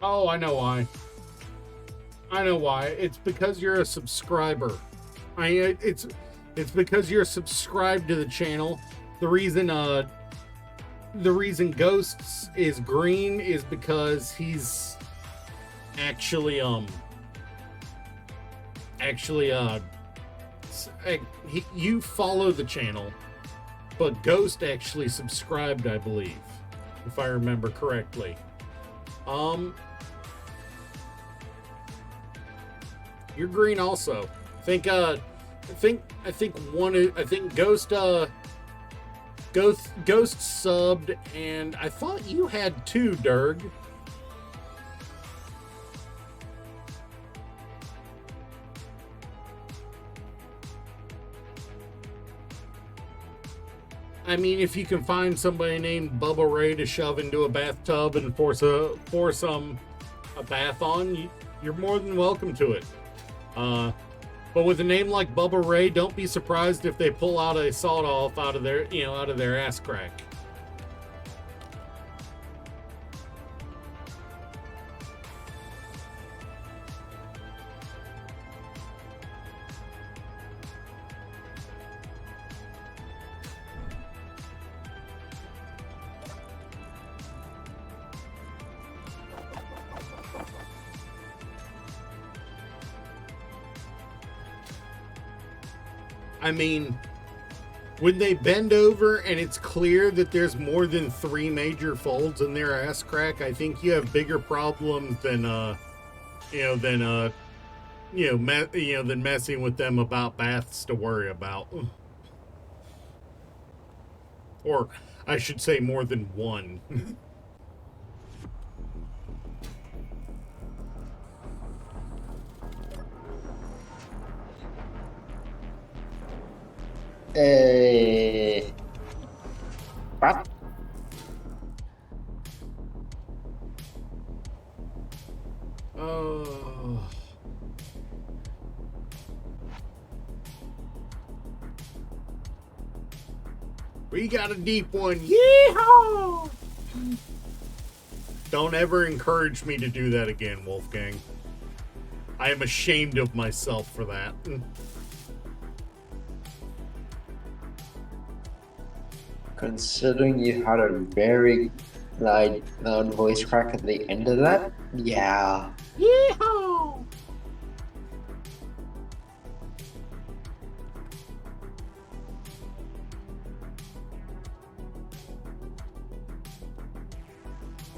Oh, I know why. I know why. It's because you're a subscriber. It's because you're subscribed to the channel. The reason Ghosts is green is because he's actually you follow the channel, but Ghost actually subscribed, I believe, if I remember correctly. You're green also. I think Ghost subbed, and I thought you had two, Durg. I mean, if you can find somebody named Bubba Ray to shove into a bathtub and force a bath on, you're more than welcome to it. But with a name like Bubba Ray, don't be surprised if they pull out a sawed off out of their ass crack. I mean, when they bend over and it's clear that there's more than 3 major folds in their ass crack, I think you have bigger problems than messing with them about baths to worry about. Or I should say more than one. What? Oh. We got a deep one. Yeehaw! Don't ever encourage me to do that again, Wolfgang. I am ashamed of myself for that. Considering you had a very loud voice crack at the end of that, yeah. Yeehaw!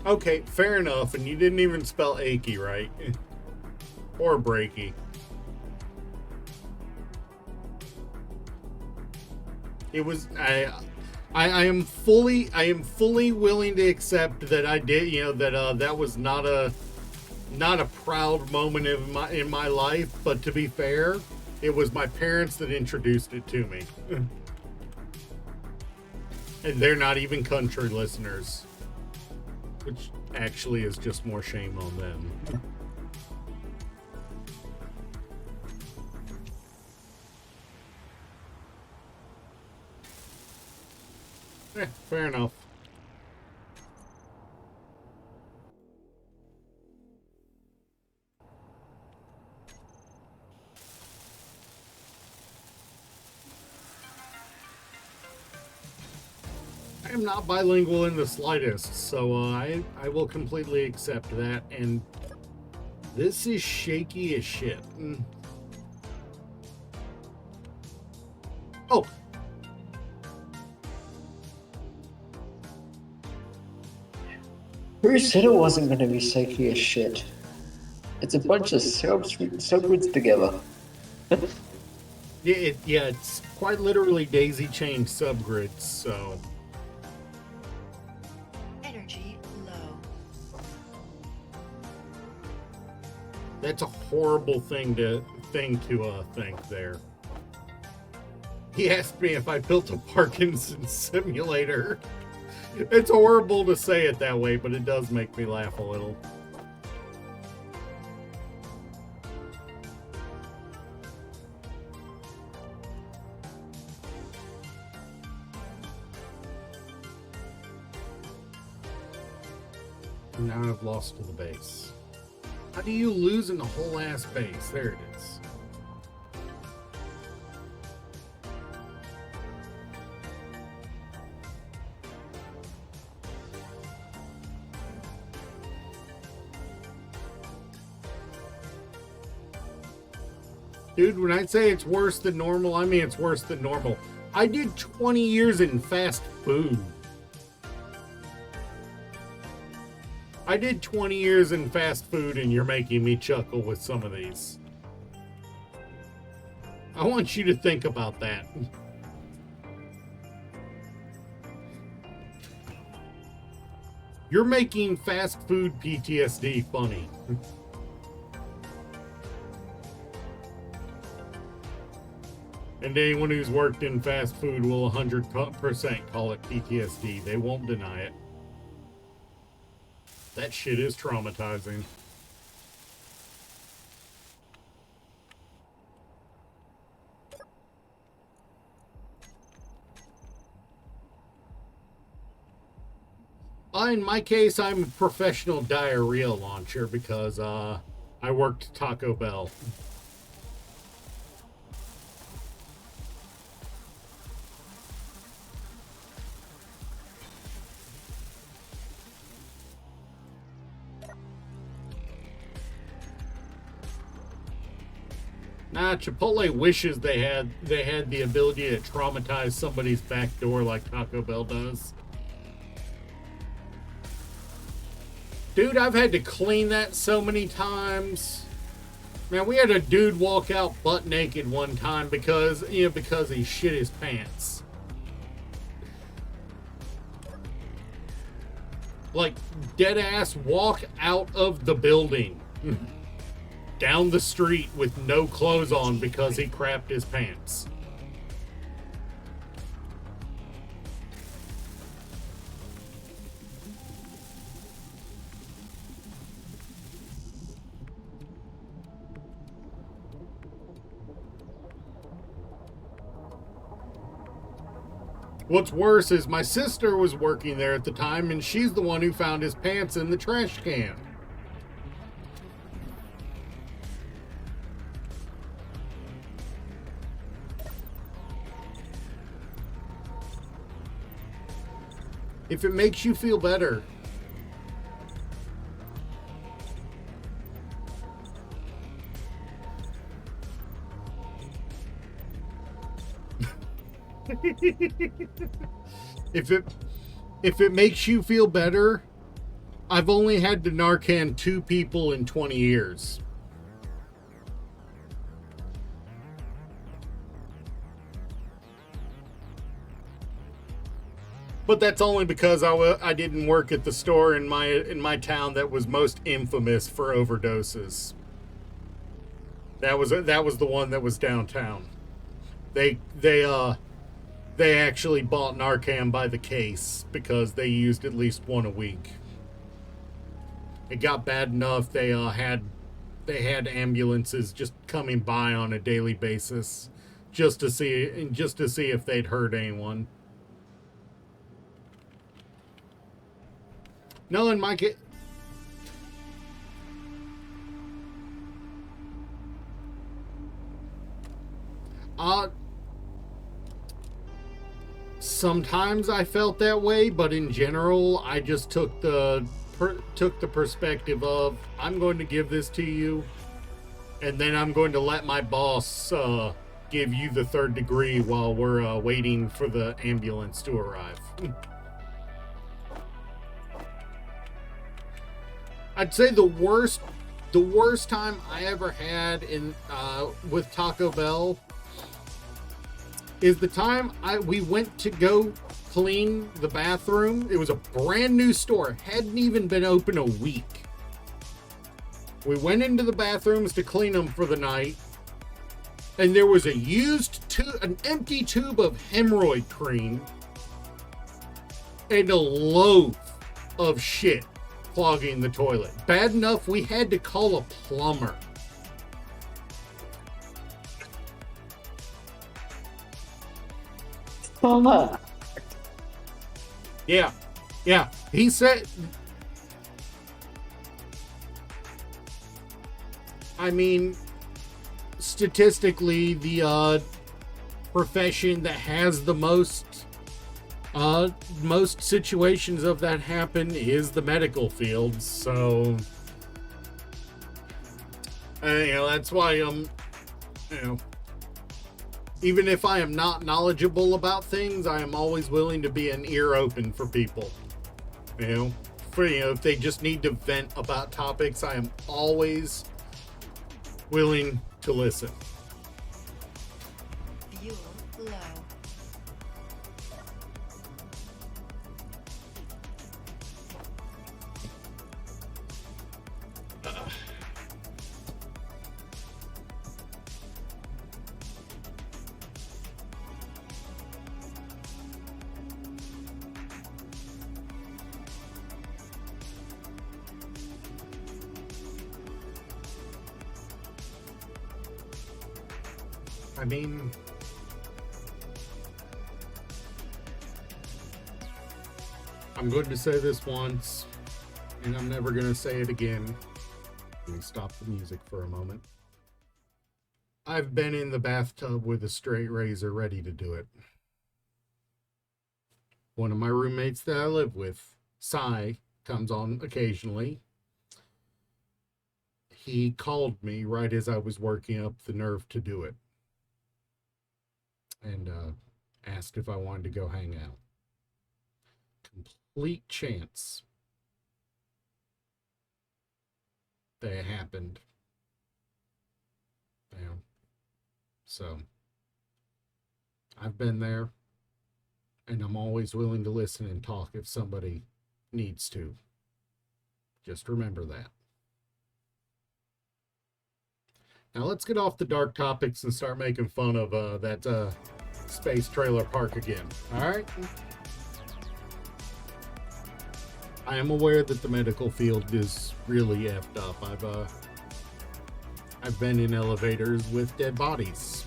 Okay, fair enough, and you didn't even spell achy, right? Or breaky. It was I am fully willing to accept that I did, that was not a proud moment in my life, but to be fair, it was my parents that introduced it to me. And they're not even country listeners, which actually is just more shame on them. Fair enough. I am not bilingual in the slightest, so I will completely accept that, and this is shaky as shit. Oh! Who said it wasn't going to be shaky as shit? It's a bunch of subgrids together. Yeah, it's quite literally daisy-chained subgrids, so... Energy low. That's a horrible thing to think there. He asked me if I built a Parkinson's simulator. It's horrible to say it that way, but it does make me laugh a little. Now I've lost to the base. How do you lose in the whole ass base? There it is. Dude, when I say it's worse than normal, I mean it's worse than normal. I did 20 years in fast food. I did 20 years in fast food and you're making me chuckle with some of these. I want you to think about that. You're making fast food PTSD funny. And anyone who's worked in fast food will 100% call it PTSD. They won't deny it. That shit is traumatizing. In my case, I'm a professional diarrhea launcher because I worked Taco Bell. Nah, Chipotle wishes they had the ability to traumatize somebody's back door like Taco Bell does. Dude, I've had to clean that so many times. Man, we had a dude walk out butt naked one time because he shit his pants. Like, dead ass walk out of the building. Down the street with no clothes on because he crapped his pants. What's worse is my sister was working there at the time and she's the one who found his pants in the trash can. If it makes you feel better. If it makes you feel better, I've only had to Narcan 2 people in 20 years. But that's only because I didn't work at the store in my town that was most infamous for overdoses. That was the one that was downtown. They actually bought Narcan by the case because they used at least one a week. It got bad enough they had ambulances just coming by on a daily basis just to see if they'd hurt anyone. No, in my case, sometimes I felt that way, but in general, I just took the perspective of I'm going to give this to you, and then I'm going to let my boss give you the 3rd degree while we're waiting for the ambulance to arrive. I'd say the worst time I ever had in with Taco Bell is the time we went to go clean the bathroom. It was a brand new store, hadn't even been open a week. We went into the bathrooms to clean them for the night, and there was an empty tube of hemorrhoid cream and a loaf of shit clogging the toilet. Bad enough we had to call a plumber. Fuck. Yeah. He said, I mean, statistically, the profession that has the most situations of that happen is the medical field. So, that's why even if I am not knowledgeable about things, I am always willing to be an ear open for people. If they just need to vent about topics, I am always willing to listen. Fuel low. I mean, I'm going to say this once, and I'm never going to say it again. Let me stop the music for a moment. I've been in the bathtub with a straight razor ready to do it. One of my roommates that I live with, Cy, comes on occasionally. He called me right as I was working up the nerve to do it. And asked if I wanted to go hang out. Complete chance that it happened. So I've been there, and I'm always willing to listen and talk if somebody needs to. Just remember that. Now let's get off the dark topics and start making fun of that space trailer park again. All right. I am aware that the medical field is really effed up. I've been in elevators with dead bodies,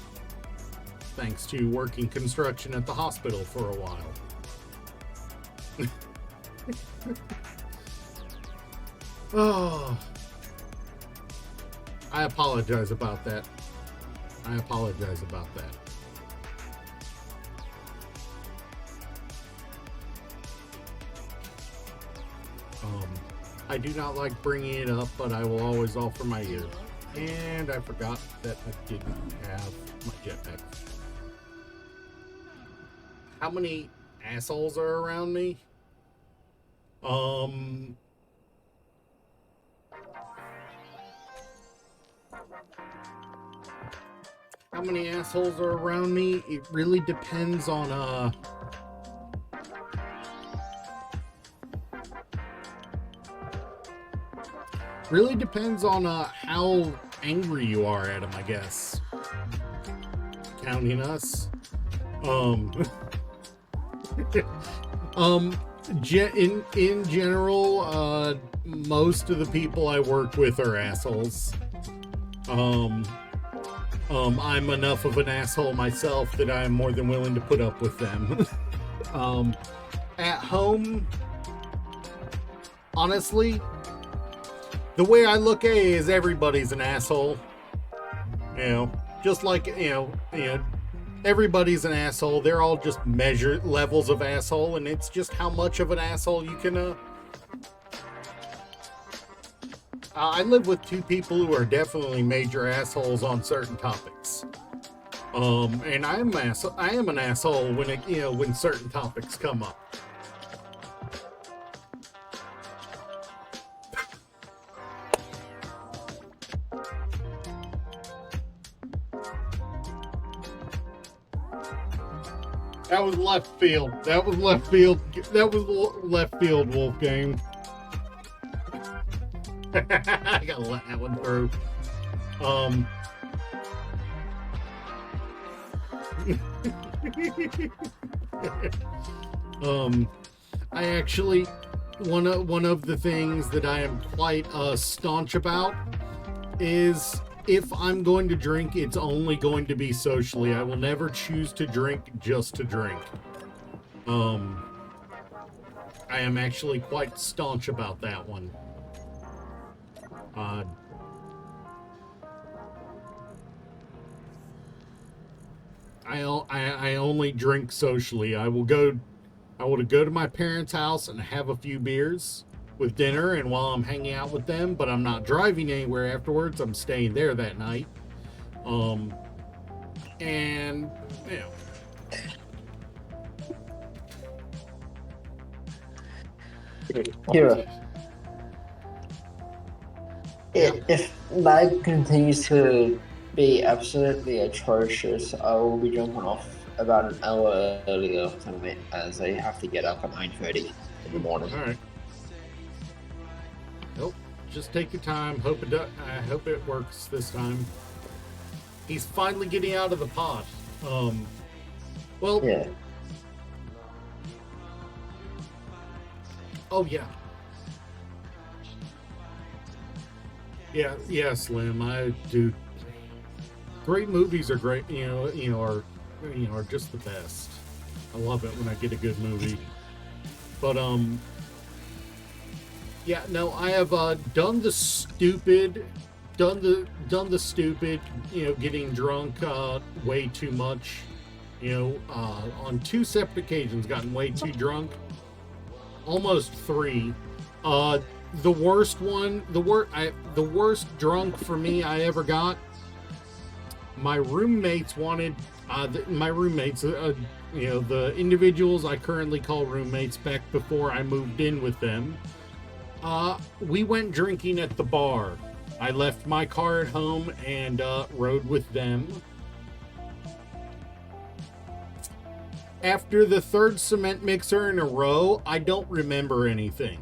thanks to working construction at the hospital for a while. Oh. I apologize about that. I do not like bringing it up, but I will always offer my ear. And I forgot that I didn't have my jetpack. How many assholes are around me? How many assholes are around me? It really depends on, how angry you are at them, I guess. Counting us. In general, most of the people I work with are assholes. I'm enough of an asshole myself that I'm more than willing to put up with them. At home, honestly, the way I look at it is everybody's an asshole. Just like, everybody's an asshole. They're all just measured levels of asshole, and it's just how much of an asshole you can, I live with two people who are definitely major assholes on certain topics. And I am an asshole when certain topics come up. That was left field. That was left field, Wolfgang. I gotta let that one through. I actually one of the things that I am quite staunch about is if I'm going to drink, it's only going to be socially. I will never choose to drink just to drink. I am actually quite staunch about that one. I only drink socially. I will go to my parents' house and have a few beers with dinner and while I'm hanging out with them, but I'm not driving anywhere afterwards. I'm staying there that night. And you know. Kira, if life continues to be absolutely atrocious, I will be jumping off about an hour earlier tonight as I have to get up at 9:30 in the morning. All right. Nope. Just take your time. I hope it works this time. He's finally getting out of the pod. Well. Yeah. Oh yeah. Yeah, Slim. I do. Great movies are great. Are just the best. I love it when I get a good movie. But yeah, no, I have done the stupid, getting drunk way too much. On 2 separate occasions, gotten way too drunk. Almost 3. The worst one, the worst drunk for me I ever got. My roommates wanted, the individuals I currently call roommates back before I moved in with them. We went drinking at the bar. I left my car at home and rode with them. After the 3rd cement mixer in a row, I don't remember anything.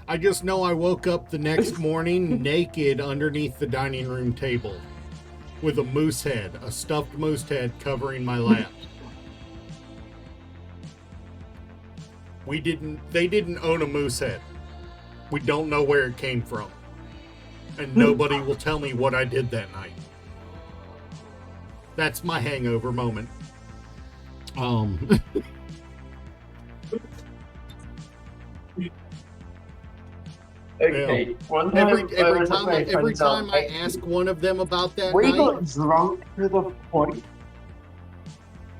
I just know I woke up the next morning naked underneath the dining room table with a stuffed moose head covering my lap. They didn't own a moose head. We don't know where it came from. And nobody will tell me what I did that night. That's my hangover moment. Okay. Every time I ask one of them about that we night, got drunk to the point.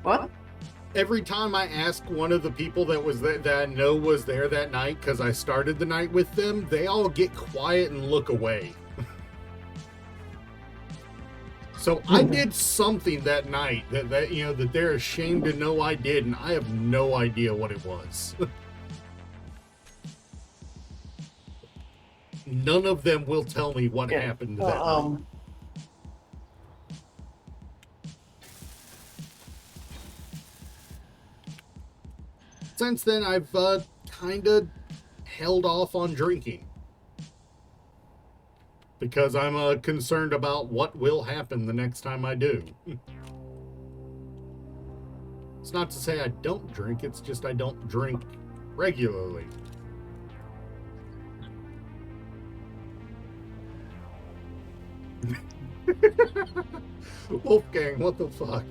What? every time I ask one of the people that I know was there that night, because I started the night with them, they all get quiet and look away. So I did something that night that they're ashamed to know I did, and I have no idea what it was. None of them will tell me what happened that night. Since then, I've kind of held off on drinking. Because I'm concerned about what will happen the next time I do. It's not to say I don't drink, it's just I don't drink regularly. Wolfgang, what the fuck?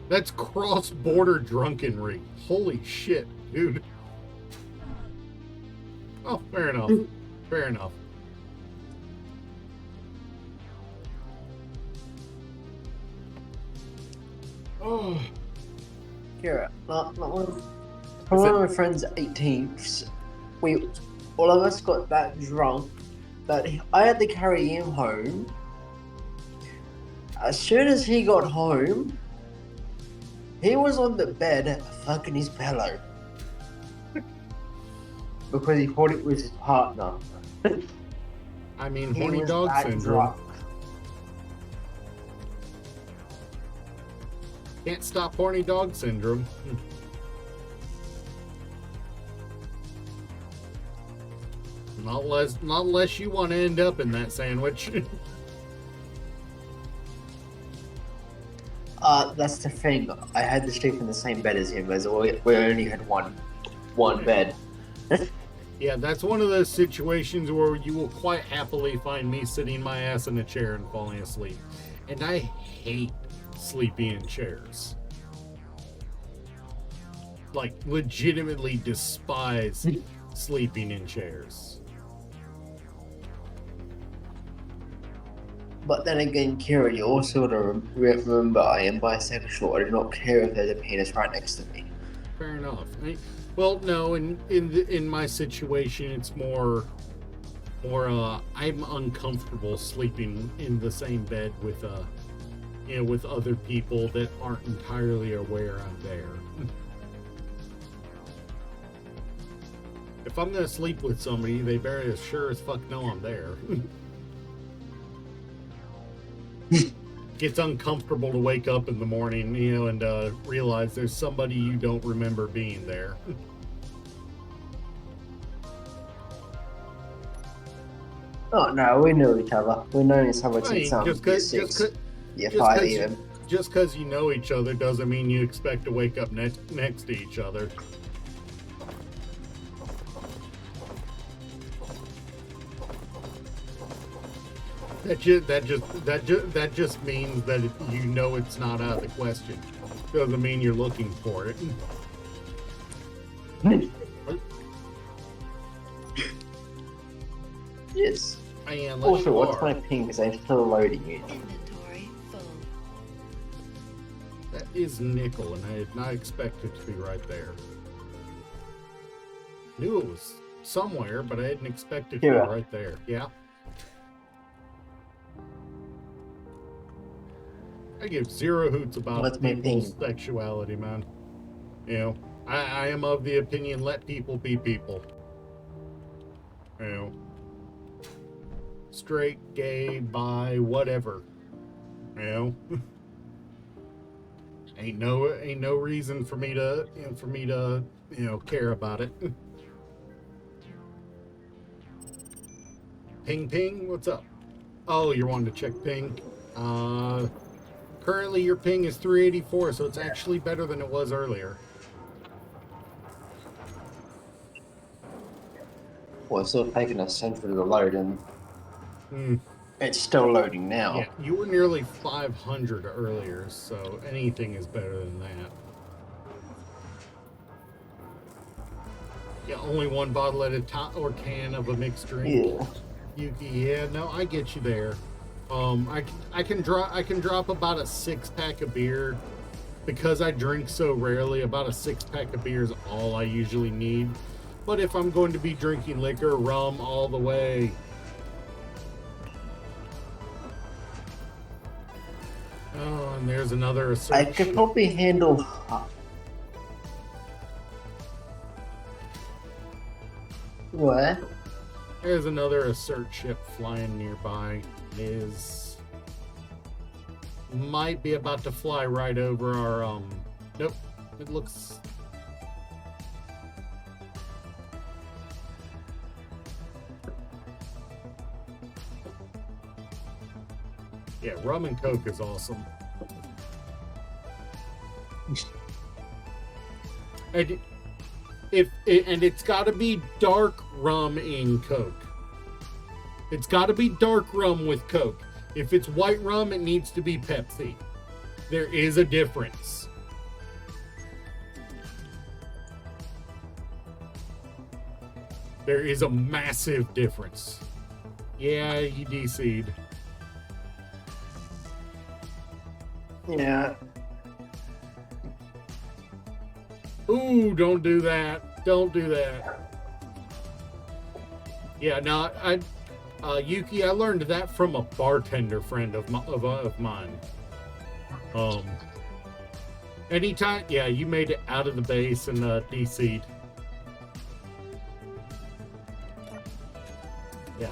That's cross-border drunkenry. Holy shit, dude. Oh, fair enough. Fair enough. Oh. Kira, one of my friend's 18ths, all of us got that drunk that I had to carry him home. As soon as he got home, he was on the bed fucking his pillow. Because he thought it was his partner. I mean, horny dog syndrome. Drunk. Can't stop horny dog syndrome. Not unless you want to end up in that sandwich. That's the thing. I had to sleep in the same bed as him, as we only had one bed. Yeah, that's one of those situations where you will quite happily find me sitting my ass in a chair and falling asleep. And I hate sleeping in chairs. Like, legitimately despise sleeping in chairs. But then again, Kira, you also gotta remember I am bisexual. I do not care if there's a penis right next to me. Fair enough. Well, no, in my situation, it's more I'm uncomfortable sleeping in the same bed with with other people that aren't entirely aware I'm there. If I'm gonna sleep with somebody, they better sure as fuck know I'm there. It's uncomfortable to wake up in the morning, and realize there's somebody you don't remember being there. Oh no, we know each other. We've known each other since year 5 even. Just because you know each other doesn't mean you expect to wake up next to each other. That just means that you know it's not out of the question. Doesn't mean you're looking for it. Yes. And Also, what's my ping? Because I'm still loading it. Inventory full. That is nickel, and I did not expect it to be right there. Knew it was somewhere, but I didn't expect it to be right there. Yeah. I give zero hoots about people's sexuality, man. I am of the opinion, let people be people. Straight, gay, bi, whatever. Ain't no reason for me to care about it. Ping, what's up? Oh, you're wanting to check ping? Currently your ping is 384, so it's actually better than it was earlier. Well, it's still taking a century to load, and it's still loading now. Yeah, you were nearly 500 earlier, so anything is better than that. Yeah, only one bottle at a time or can of a mixed drink. Yeah. Yuki, yeah, no, I get you there. I can drop about a 6-pack of beer because I drink so rarely. About a 6-pack of beer is all I usually need. But if I'm going to be drinking liquor, rum all the way. Oh, and there's another assert. I could probably handle. What? There's another assert ship flying nearby. Might be about to fly right over our nope. It looks yeah, rum and coke is awesome. And it's got to be dark rum in coke. It's got to be dark rum with coke. If it's white rum, it needs to be Pepsi. There is a difference. There is a massive difference. Yeah, you DC'd. Yeah. Ooh, don't do that. Don't do that. Yeah, no, Yuki, I learned that from a bartender friend of mine. Anytime, yeah, you made it out of the base and DC'd. Yeah.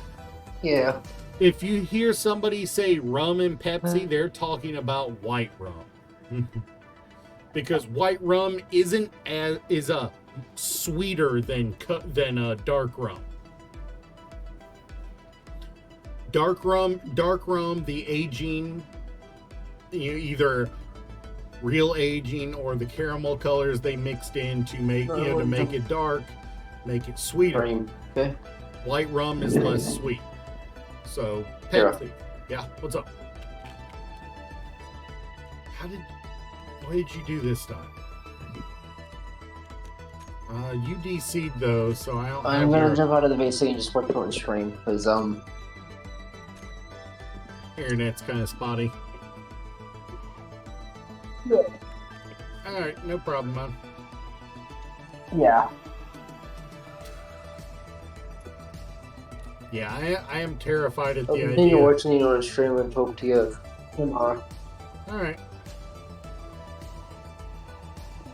Yeah. If you hear somebody say rum and Pepsi, they're talking about white rum. Because white rum is sweeter than dark rum. dark rum, the aging, either real aging or the caramel colors they mixed in to make to make it dark, make it sweeter. Cream. Okay. White rum is less sweet. So, Tara. Pepsi. Yeah, what's up? What did you do this time? You DC'd though, so I don't I'm have gonna your jump out of the basic and just work on stream because internet's kind of spotty. Yeah. Alright, no problem, man. Yeah. Yeah, I am terrified at I'll the continue idea. watching you on stream and talk to you tomorrow. Alright.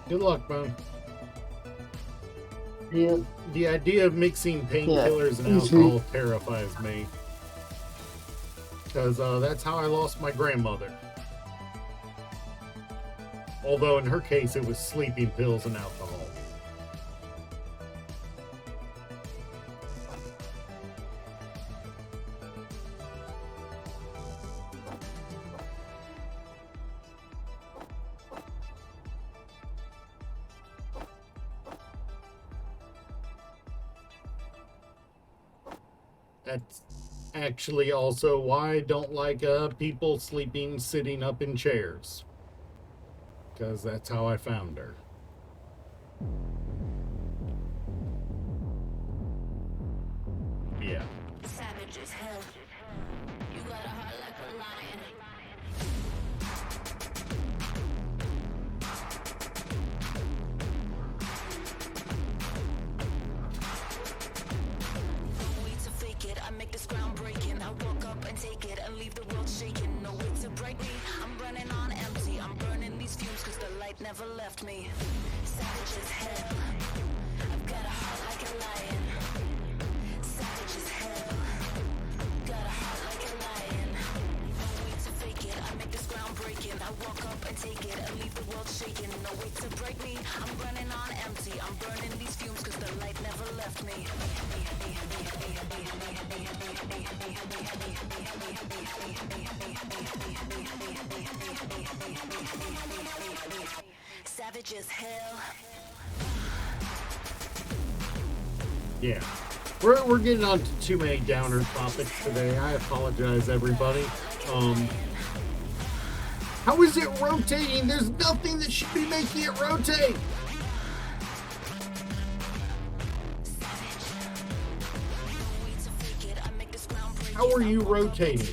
Good luck, man. Yeah. The idea of mixing painkillers and alcohol terrifies me. Because that's how I lost my grandmother. Although in her case it was sleeping pills and alcohol. That's actually also why I don't like people sleeping sitting up in chairs. Because that's how I found her. Yeah. Savage as hell. You got a heart like a lion. No way to fake it. I make this groundbreaking. I walk up and take it and leave the world shaking. No way to break me. I'm running on empty. I'm burning these fumes cause the light never left me. Savage as hell. I've got a heart like a lion. Savage as hell. Got a heart like a lion. No way to fake it. I make this groundbreaking. I walk up and take it and leave the world shaking. No way to break me. I'm running on empty. I'm burning these fumes cause the light never left me. Savage as hell. Yeah. We're getting on to too many downer topics today. I apologize, everybody. How is it rotating? There's nothing that should be making it rotate. How are you rotating?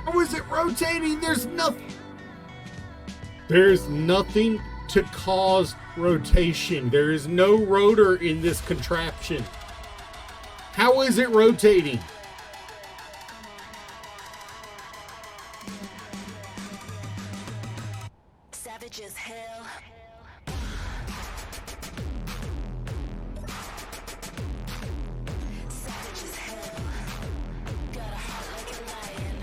How is it rotating? There's nothing to cause rotation. There is no rotor in this contraption. How is it rotating? Savage as hell. Savage as hell. Got a heart like a lion.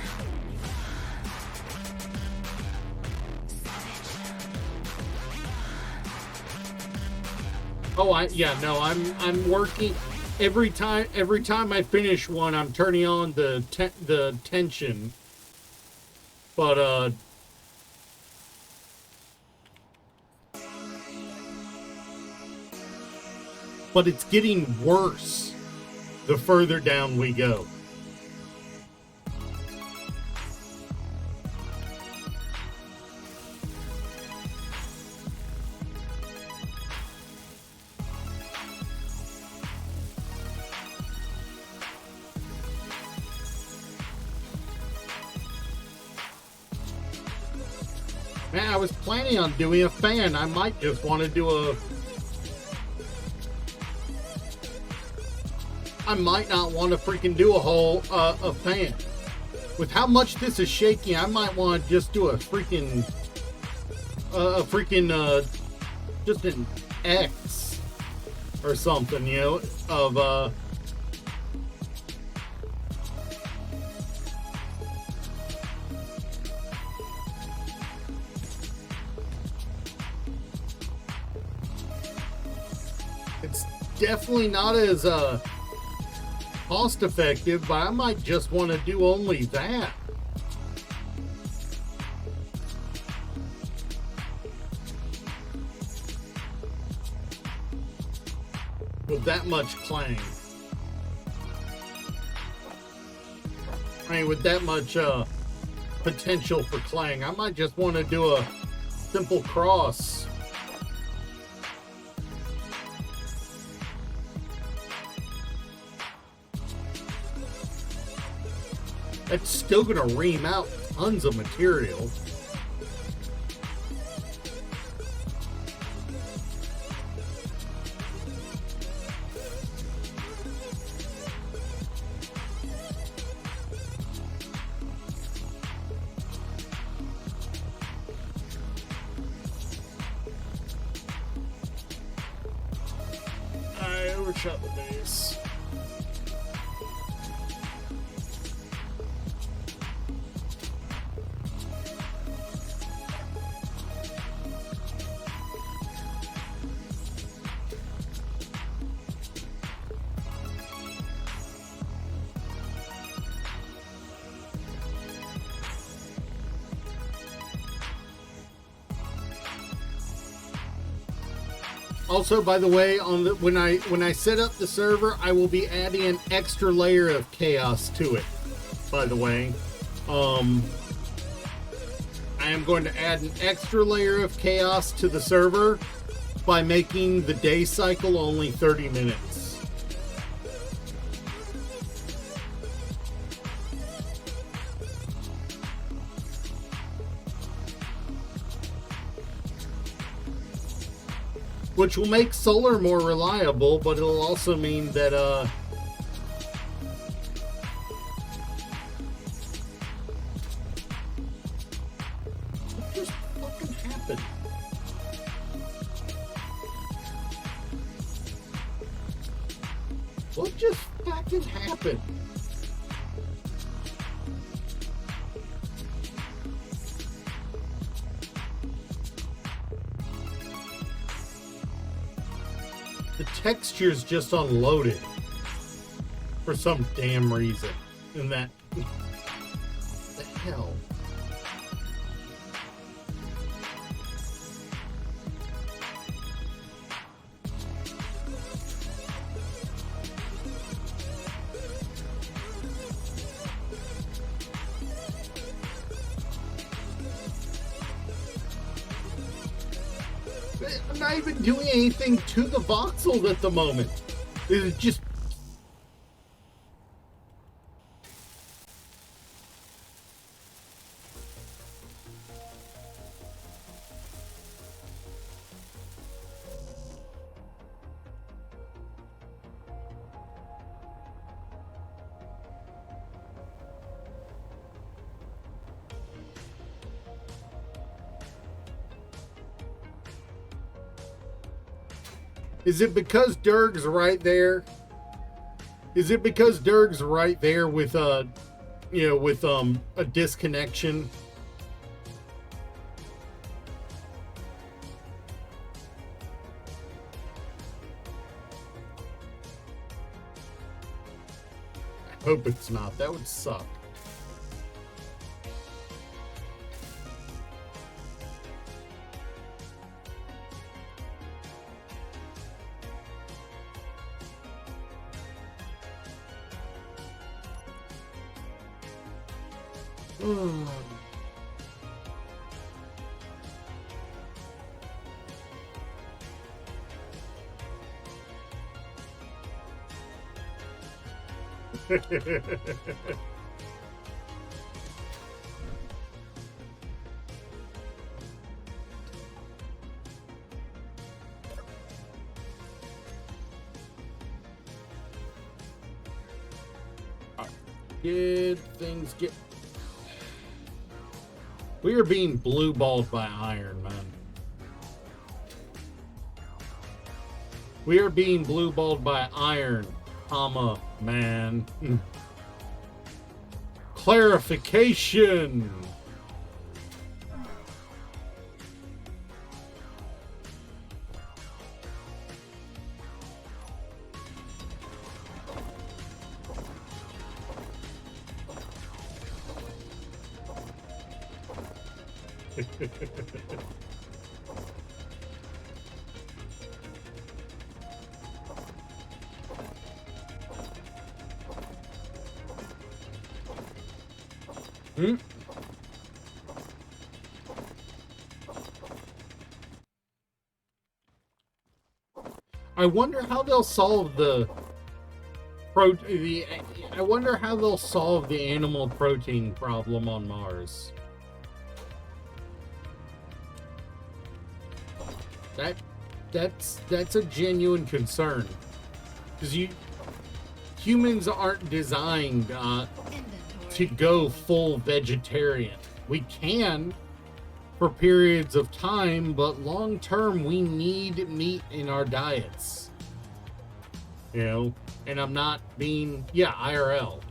Oh, I'm working every time I finish one, I'm turning on the tension. But it's getting worse the further down we go. Man, I was planning on doing a fan. I might just want to do I might not want to freaking do a whole a fan. With how much this is shaking, I might want to just do a freaking just an X. or something, you know, of it's definitely not as cost effective, but I might just want to do only that. With that much clang. I mean, with that much potential for clang, I might just want to do a simple cross. That's still going to ream out tons of material. I overshot the base. Also, by the way, on the when I set up the server, I will be adding an extra layer of chaos to it. By the way, I am going to add an extra layer of chaos to the server by making the day cycle only 30 minutes. Which will make solar more reliable, but it'll also mean that what just fucking happened? What just fucking happened? The texture's just unloaded for some damn reason. And that... the hell? I'm not even doing anything to the voxels at the moment. It's just... Is it because Durg's right there? Is it because Durg's right there with you know, with a disconnection? I hope it's not. That would suck. Did things get... We are being blue balled by iron, man. We are being blue balled by iron, comma, man. Clarification. Hmm? I wonder how they'll solve the I wonder how they'll solve the animal protein problem on Mars. That's a genuine concern, because humans aren't designed to go full vegetarian. We can for periods of time, but long term we need meat in our diets. You know, and I'm not being IRL.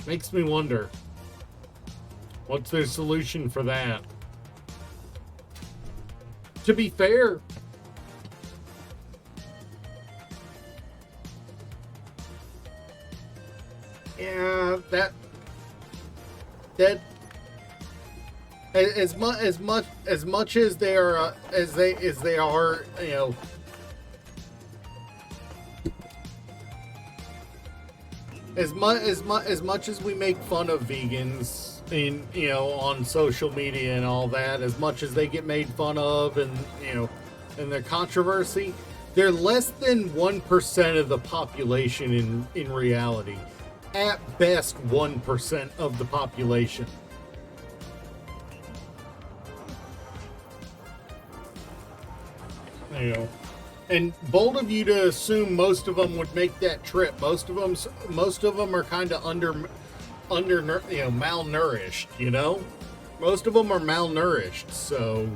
Makes me wonder, what's their solution for that? To be fair, yeah, that as much as they are as they are, you know, as much as we make fun of vegans in, you know, on social media and all that, as much as they get made fun of, and, you know, and their controversy, they're less than 1% of the population in reality. At best, 1% of the population. You know, and bold of you to assume most of them would make that trip. Most of them are kind of under, you know, malnourished. You know, most of them are malnourished, so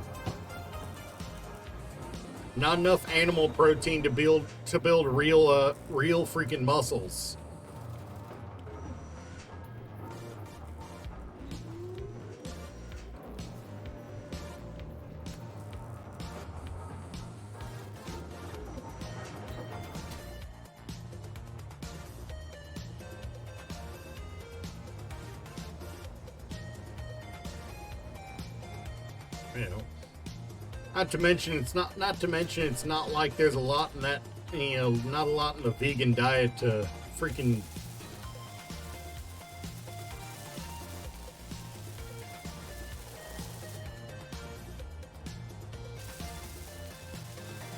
not enough animal protein to build real freaking muscles. You know, not to mention it's not like there's a lot in that, you know, not a lot in the vegan diet to freaking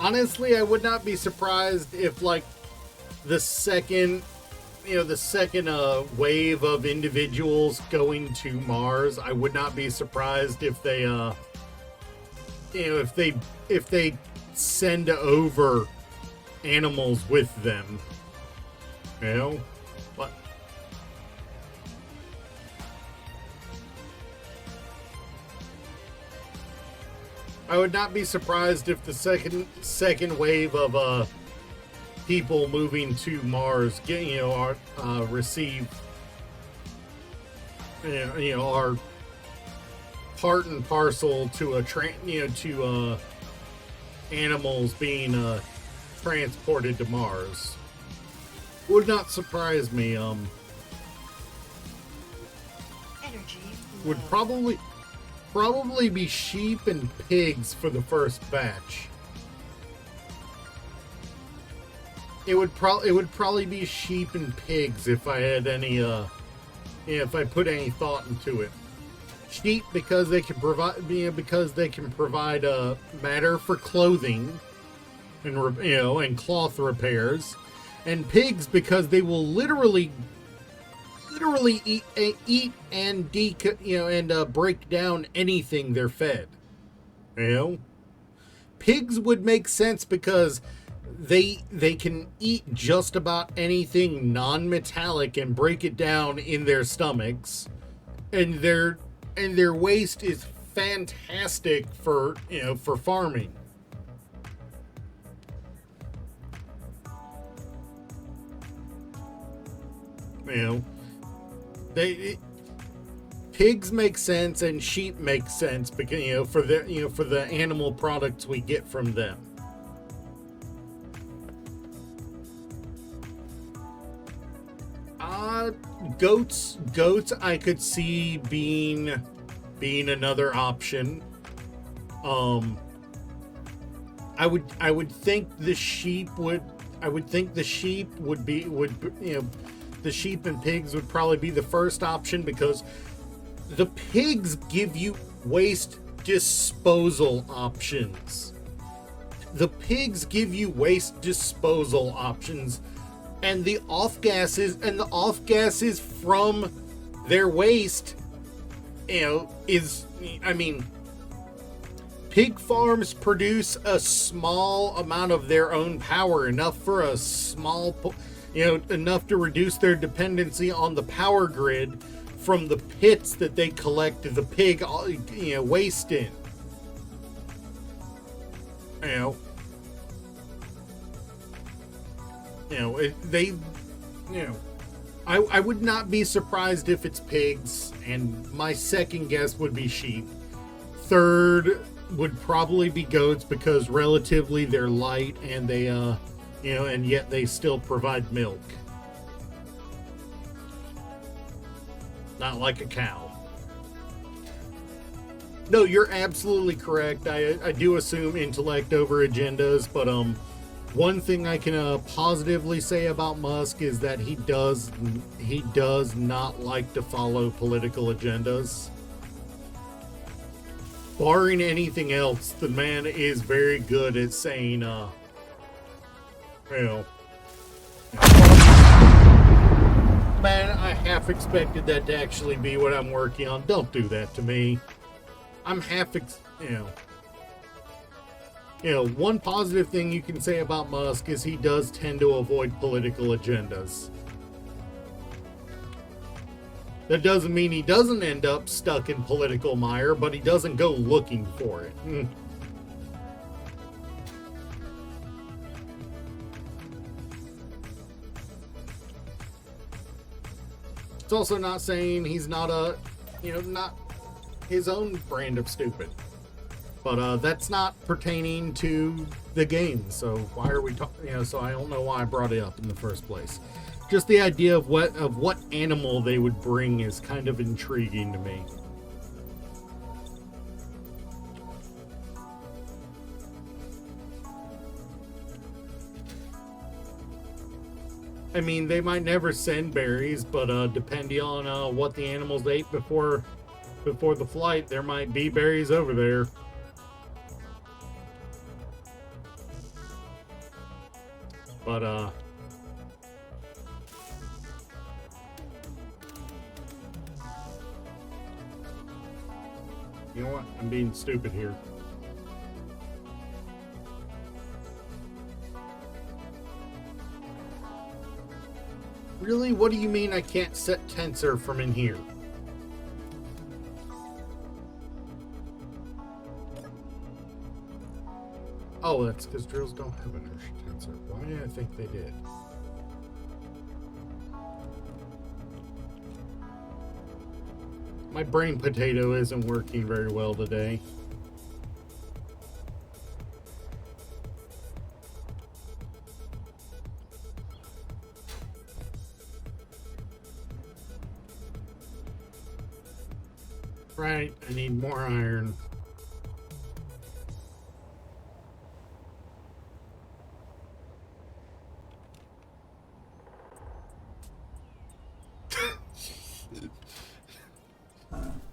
honestly, I would not be surprised if, like, the second wave of individuals going to Mars, I would not be surprised if they you know, if they send over animals with them, you know, but I would not be surprised if the second wave of people moving to Mars receive, you know, are part and parcel to animals being transported to Mars. Would not surprise me. Would probably be sheep and pigs for the first batch. It would probably be sheep and pigs if I had any if I put any thought into it. Sheep because they can provide matter for clothing and, you know, and cloth repairs, and pigs because they will literally eat and break down anything they're fed. You know, pigs would make sense because they can eat just about anything non-metallic and break it down in their stomachs, and their waste is fantastic for, you know, for farming. You know, pigs make sense and sheep make sense because for the animal products we get from them. Goats I could see being another option. I would think the sheep would be the sheep and pigs would probably be the first option, because the pigs give you waste disposal options. The pigs give you waste disposal options, and the off gases from their waste, pig farms produce a small amount of their own power, enough for a small, enough to reduce their dependency on the power grid from the pits that they collect the pig, waste in. I would not be surprised if it's pigs, and my second guess would be sheep. Third would probably be goats, because relatively they're light and they and yet they still provide milk. Not like a cow. No, you're absolutely correct. I do assume intellect over agendas, but one thing I can positively say about Musk is that he does not like to follow political agendas. Barring anything else, the man is very good at saying, man, I half expected that to actually be what I'm working on. Don't do that to me. I'm one positive thing you can say about Musk is he does tend to avoid political agendas. That doesn't mean he doesn't end up stuck in political mire, but he doesn't go looking for it. It's also not saying he's not not his own brand of stupid. But that's not pertaining to the game, so why are we talking? So I don't know why I brought it up in the first place. Just the idea of what animal they would bring is kind of intriguing to me. I mean, they might never send berries, but depending on what the animals ate before the flight, there might be berries over there. But you know what? I'm being stupid here. Really? What do you mean I can't set tensor from in here? Oh, that's because drills don't have inertia tensor. Why did I think they did? My brain potato isn't working very well today. Right, I need more iron.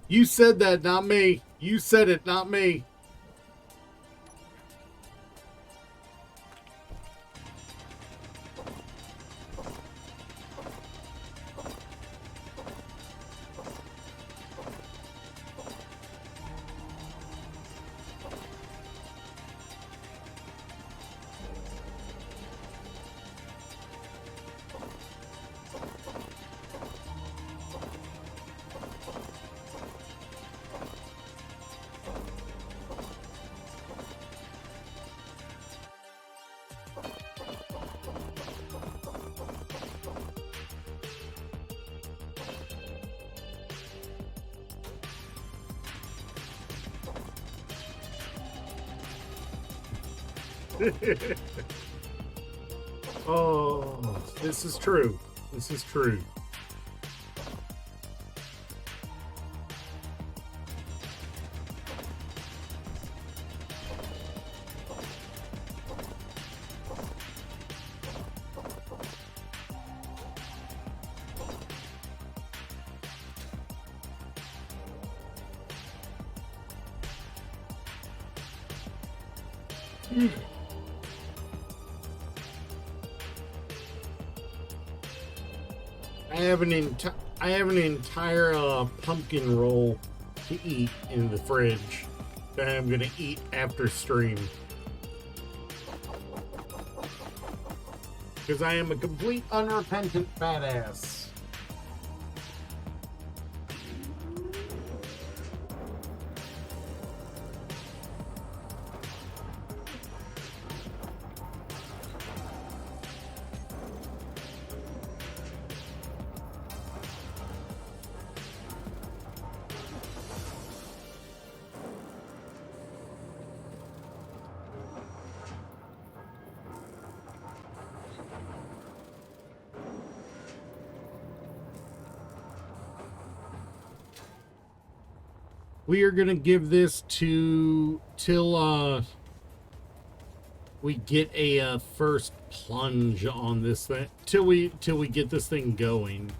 You said that, not me. You said it, not me. Oh, this is true. This is true. I have an entire pumpkin roll to eat in the fridge that I'm gonna eat after stream. Because I am a complete unrepentant badass. We are gonna give this till we get a first plunge on this thing, till we get this thing going.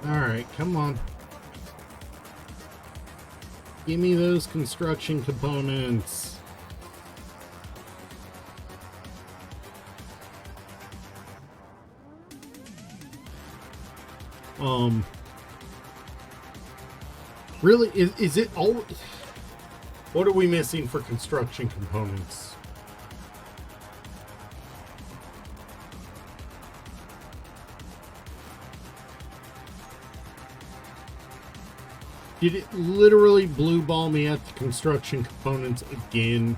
Alright, come on. Give me those construction components. Really, is it all? What are we missing for construction components? Did it literally blue ball me at the construction components again?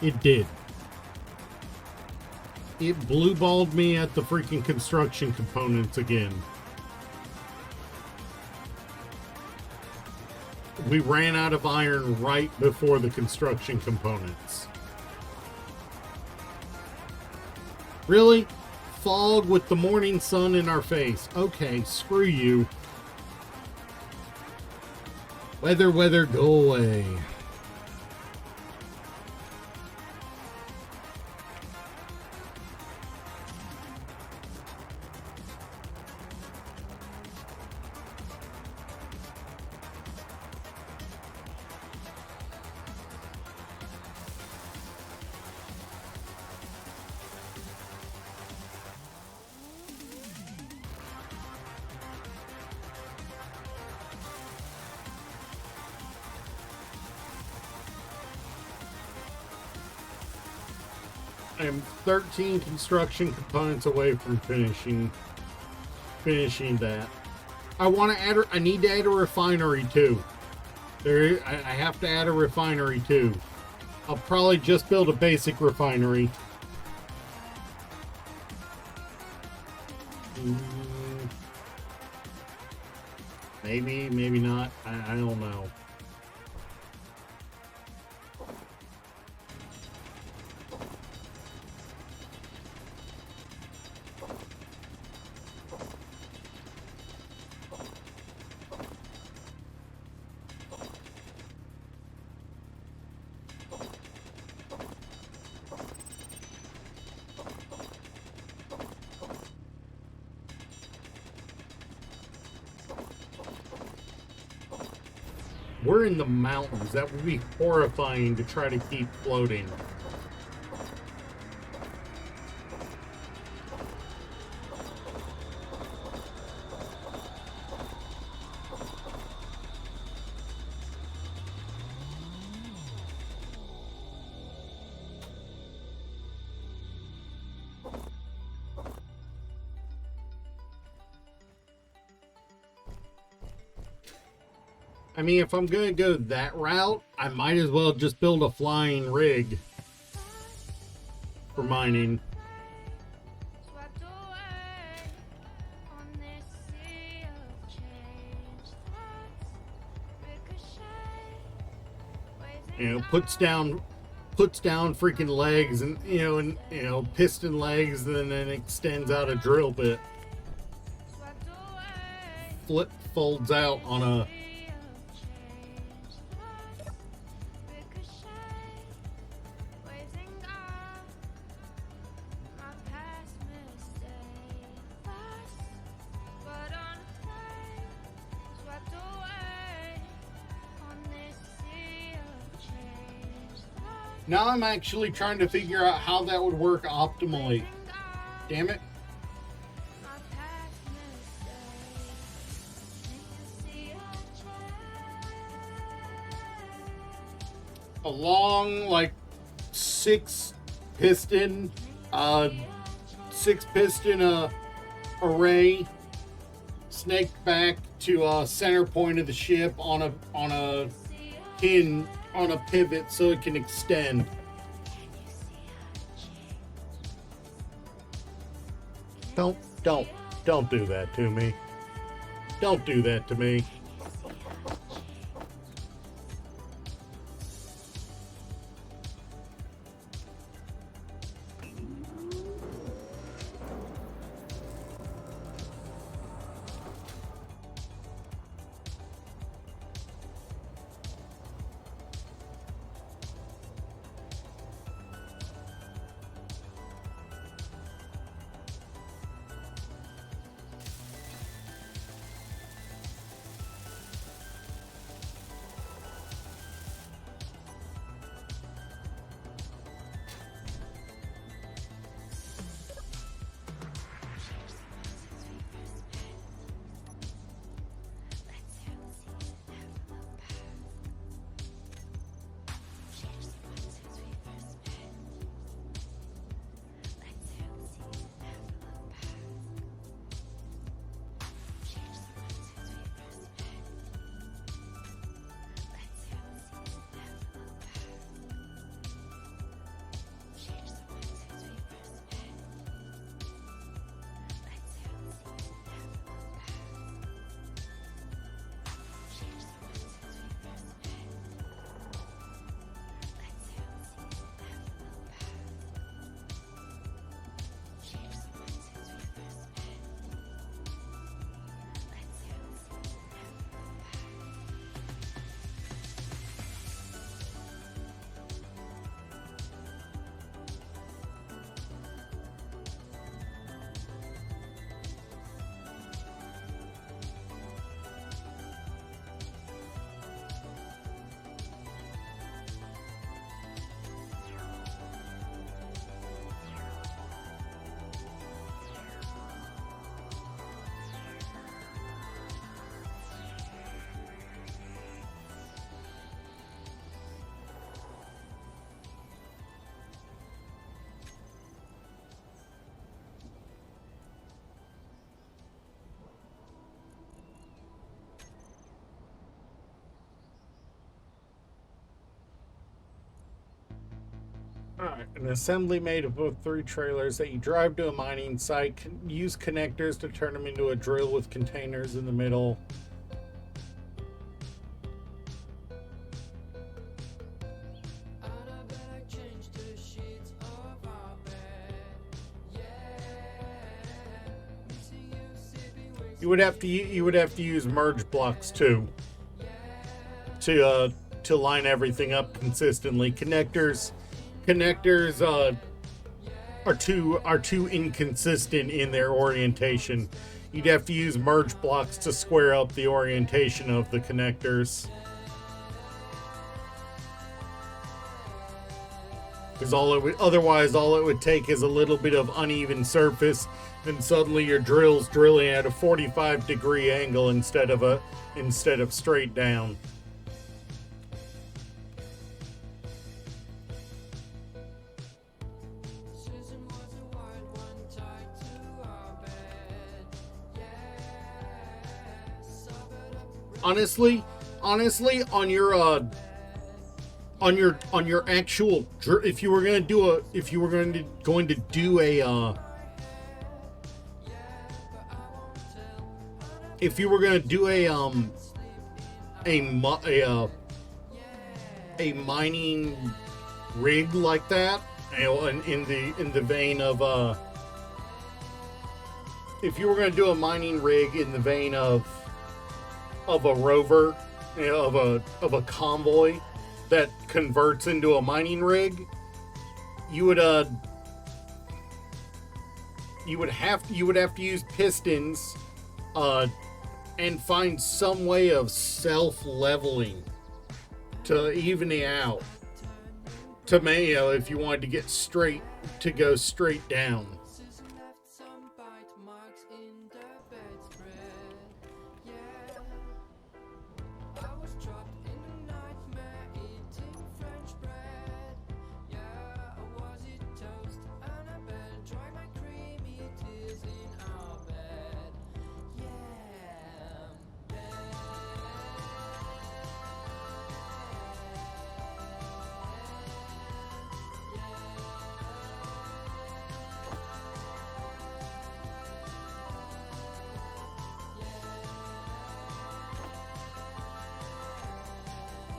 It did. It blue balled me at the freaking construction components again. We ran out of iron right before the construction components. Really? Fog with the morning sun in our face. Okay, screw you. Weather, go away. I am 13 construction components away from finishing that. I need to add a refinery too. I have to add a refinery too. I'll probably just build a basic refinery. Maybe, maybe not. I don't know. We're in the mountains. That would be horrifying to try to keep floating. I mean, if I'm going to go that route, I might as well just build a flying rig for mining. Swept away on this sea of change. Thoughts ricochet, You know, puts down freaking legs and piston legs, and then extends out a drill bit. swept away. Folds out on a Now I'm actually trying to figure out how that would work optimally. Damn it. A long, like, six piston array snaked back to a center point of the ship on a pivot so it can extend. Don't do that to me. Don't do that to me. Alright, an assembly made up of 3 trailers that you drive to a mining site, use connectors to turn them into a drill with containers in the middle. You would have to use merge blocks too to line everything up consistently. Connectors are too inconsistent in their orientation. You'd have to use merge blocks to square up the orientation of the connectors. Because otherwise all it would take is a little bit of uneven surface, and suddenly your drill's drilling at a 45-degree angle instead of straight down. Honestly, on your actual if you were going to do a mining rig like that, you know, in the vein of if you were going to do a mining rig in the vein of a rover, you know, of a convoy that converts into a mining rig, you would have to use pistons and find some way of self-leveling to even it out, to, you know, if you wanted to go straight down.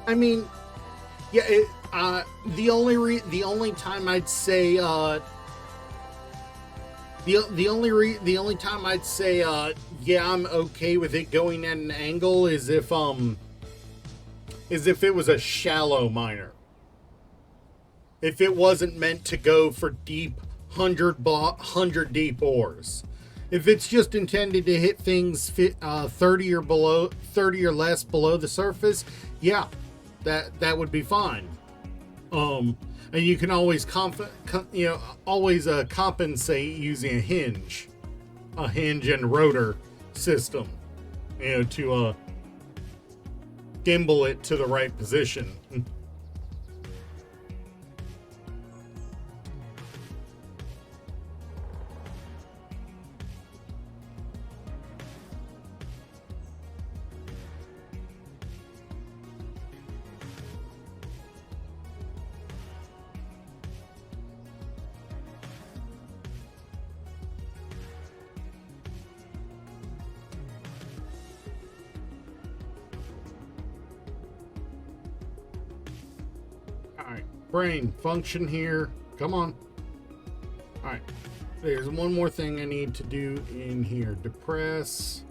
I mean, yeah. The only time I'd say yeah, I'm okay with it going at an angle is if it was a shallow miner. If it wasn't meant to go for deep 100 deep ores. If it's just intended to hit things 30 or less below the surface, yeah, that would be fine. And you can always compensate using a hinge and rotor system, you know, to gimbal it to the right position. Alright, brain, function here. Come on. Alright, there's one more thing I need to do in here. Depress.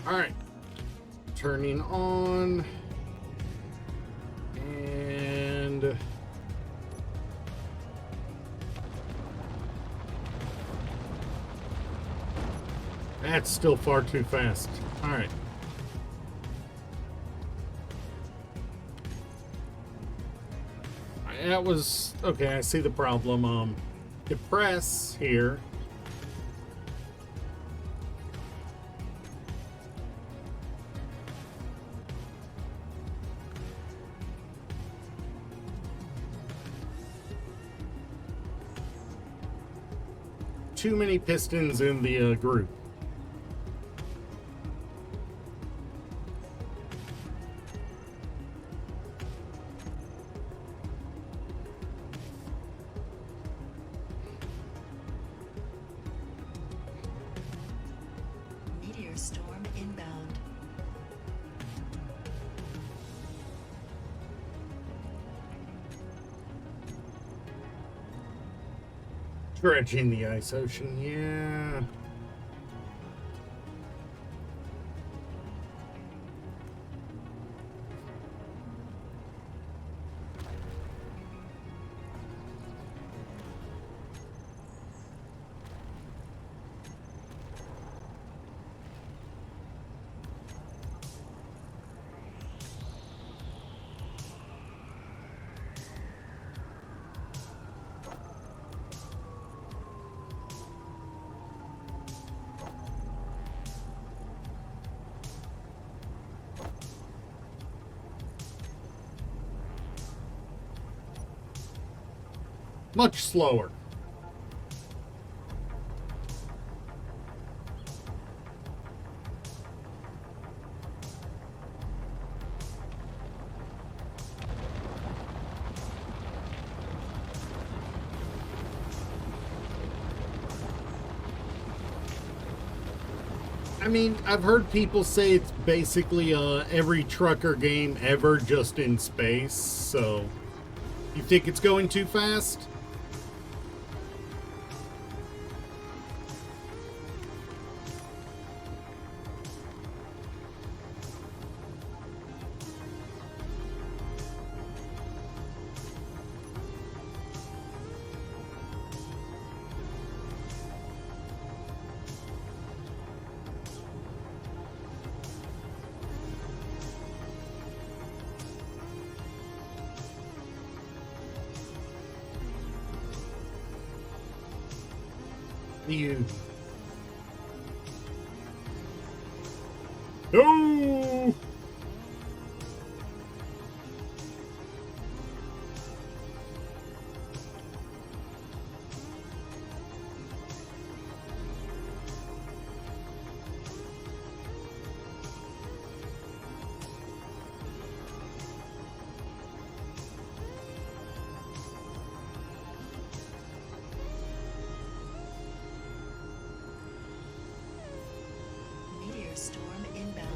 Alright, turning on. And that's still far too fast. All right. That was okay. I see the problem. Depress here. Too many pistons in the group. Meteor storm inbound. Stretching the ice ocean, yeah. Much slower. I mean, I've heard people say it's basically every trucker game ever just in space, so you think it's going too fast? You. No! Meteor storm inbound.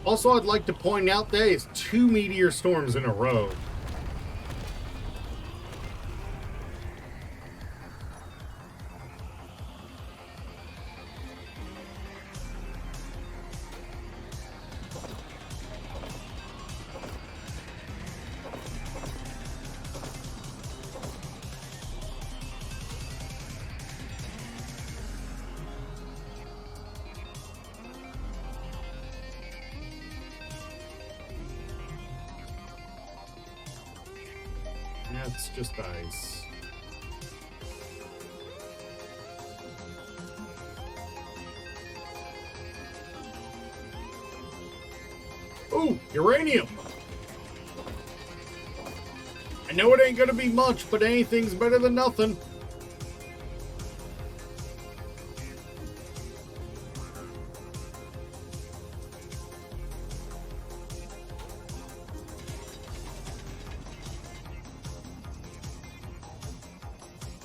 Also, I'd like to point out that is 2 meteor storms in a row. That's just ice. Ooh, uranium! I know it ain't gonna be much, but anything's better than nothing.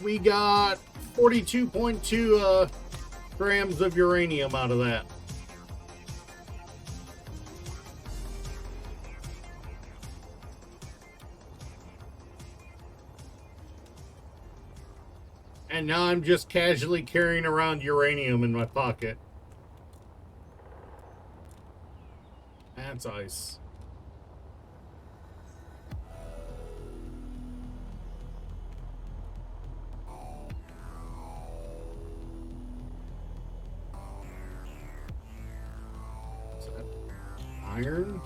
We got 42.2 grams of uranium out of that. And now I'm just casually carrying around uranium in my pocket. That's ice. Iron?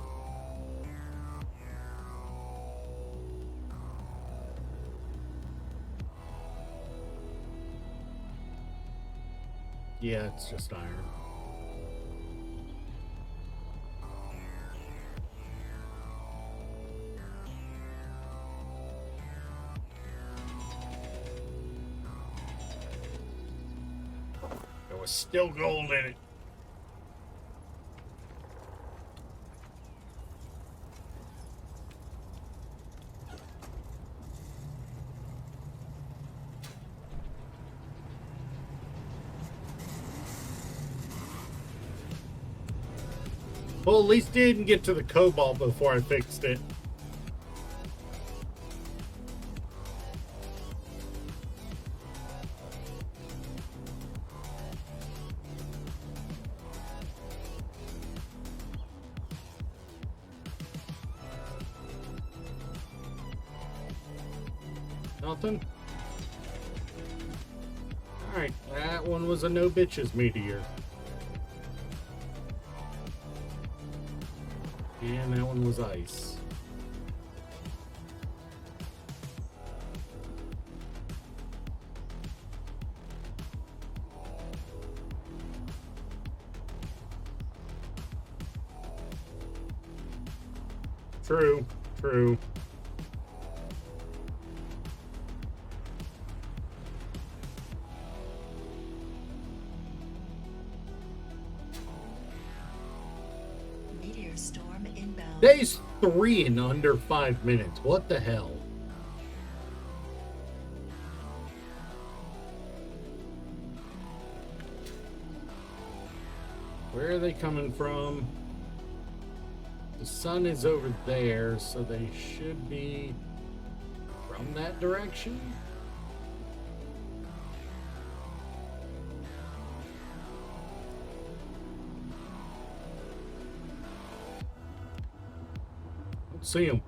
Yeah, it's just iron. There was still gold in it. Well, at least it didn't get to the cobalt before I fixed it. Nothing? Alright, that one was a no bitches meteor. And that one was ice. True. True. Meteor storm inbound. Days 3 in under 5 minutes. What the hell? Where are they coming from? The sun is over there, so they should be from that direction. Let's see them.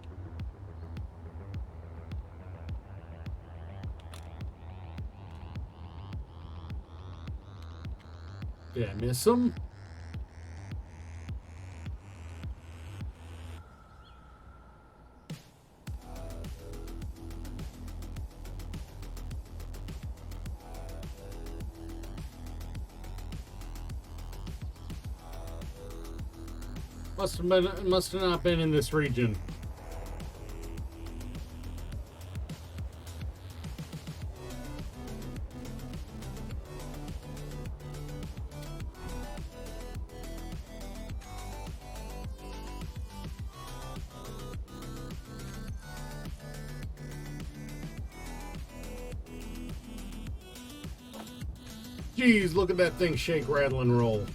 Did I miss them? Must have not been in this region. Jeez, look at that thing shake, rattle, and roll.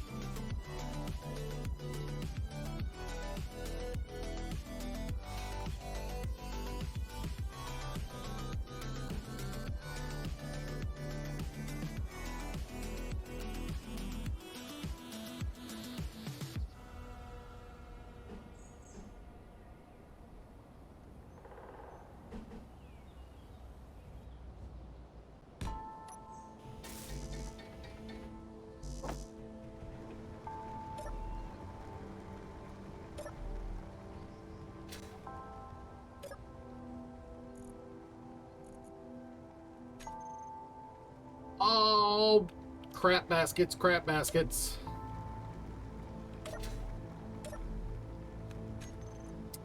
Oh, crap baskets, crap baskets.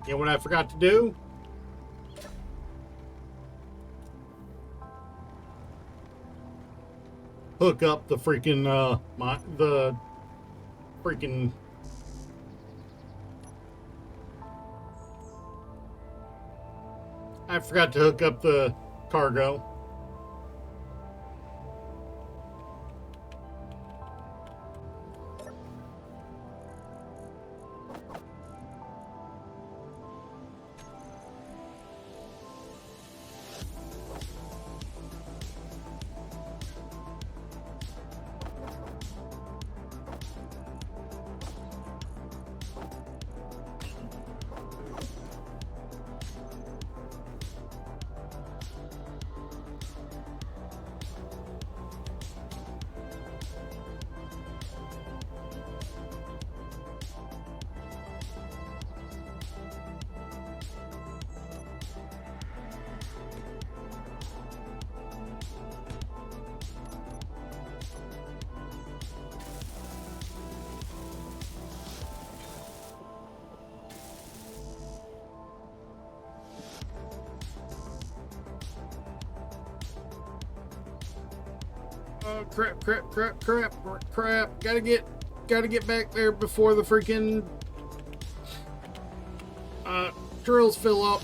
You know what I forgot to do? Hook up the freaking, I forgot to hook up the cargo. Oh, crap. Gotta get back there before the freaking drills fill up.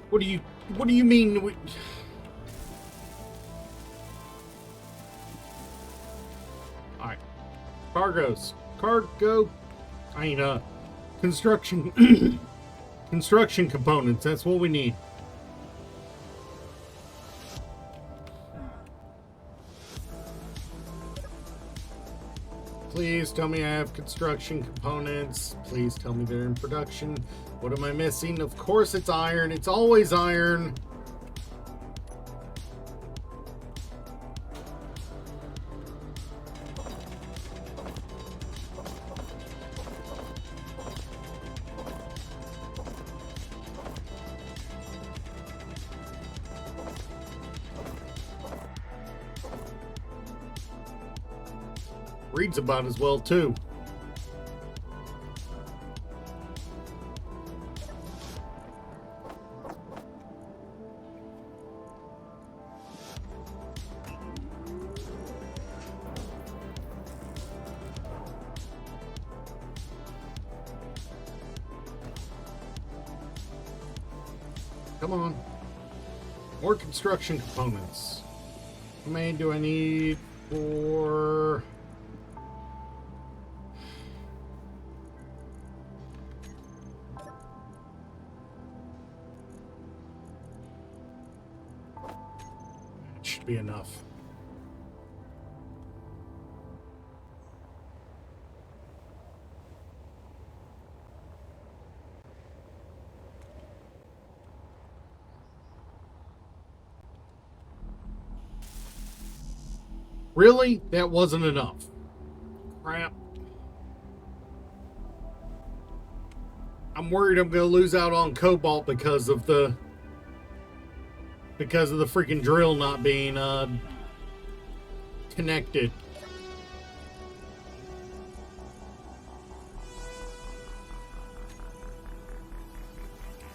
What do you mean? Alright. Cargo. Construction. Construction components. That's what we need. Please tell me I have construction components. Please tell me they're in production. What am I missing? Of course it's iron. It's always iron. Reads about as well, too. Come on. More construction components. How many do I need for... It should be enough. Really? That wasn't enough. Crap. I'm worried I'm going to lose out on cobalt because of the freaking drill not being connected.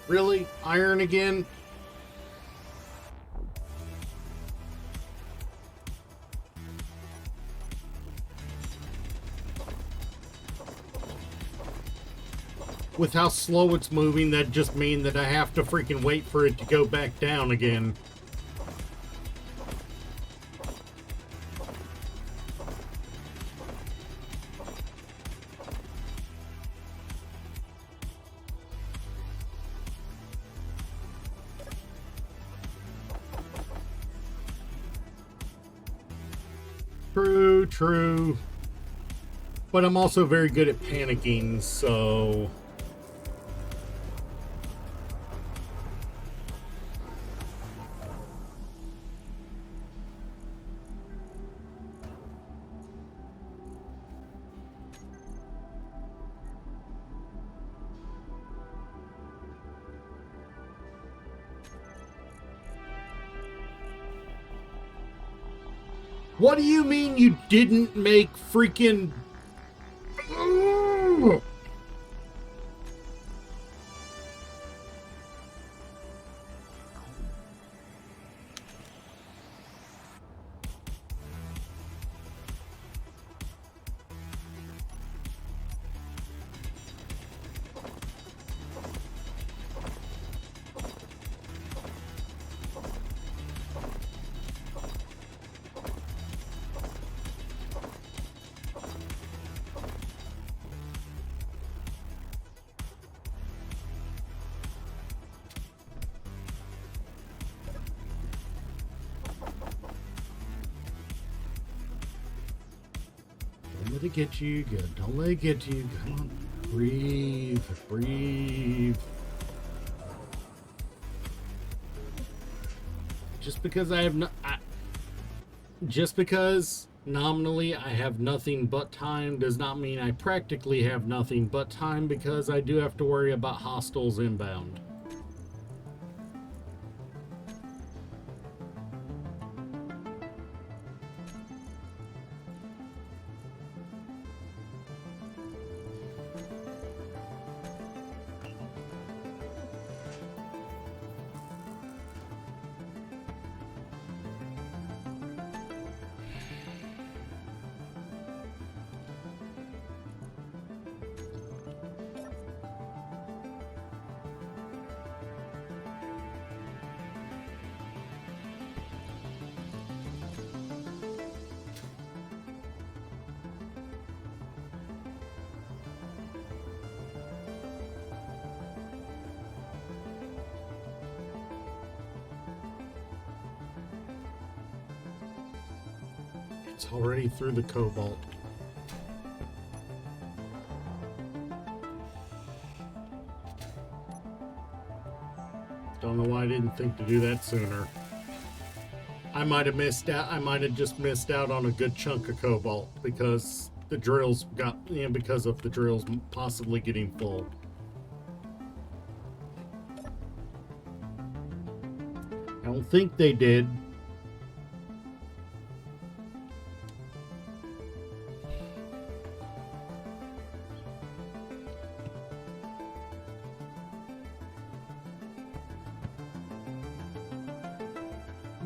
Really? Iron again? With how slow it's moving, that just means that I have to freaking wait for it to go back down again. True, true. But I'm also very good at panicking, so... What do you mean you didn't make freaking... Don't let it get you. Good. Don't let it get you. Come on. Breathe. Breathe. Just because I have no... just because nominally I have nothing but time does not mean I practically have nothing but time, because I do have to worry about hostiles inbound. It's already through the cobalt. Don't know why I didn't think to do that sooner. I might have missed out. I might have just missed out on a good chunk of cobalt because the drills got, because of the drills possibly getting full. I don't think they did.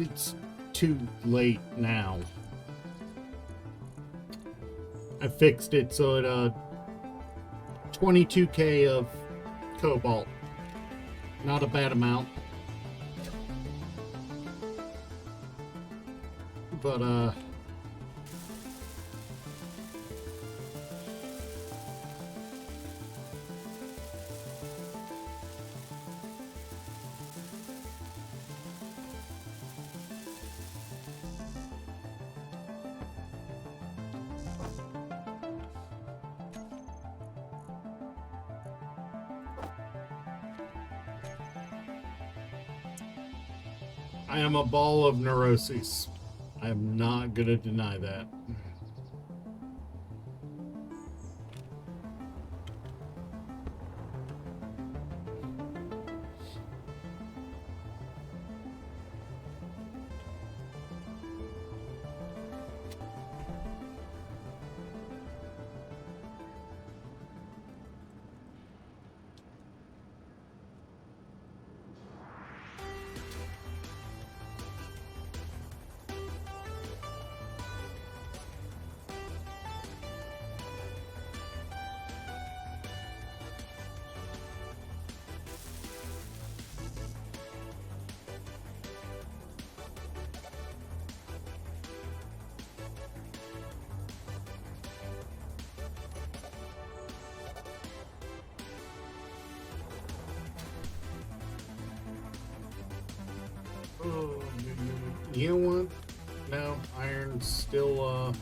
It's too late now. I fixed it so it 22k of cobalt. Not a bad amount. But I am a ball of neuroses. I'm not gonna deny that. Oh, you know what? No, iron's still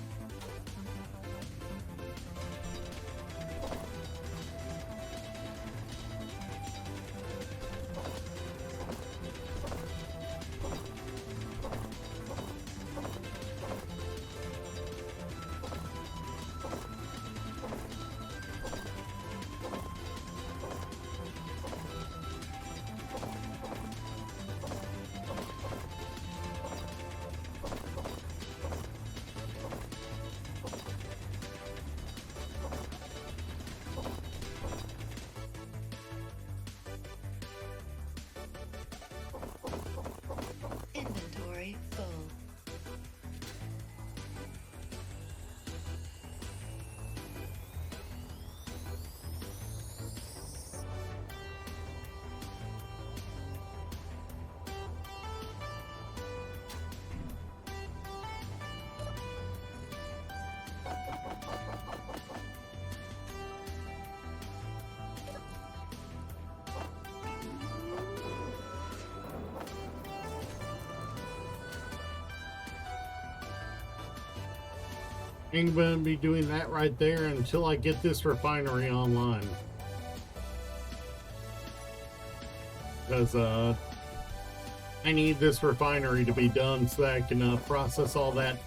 Inventory full. ain't gonna be doing that right there until I get this refinery online. Because I need this refinery to be done so that I can process all that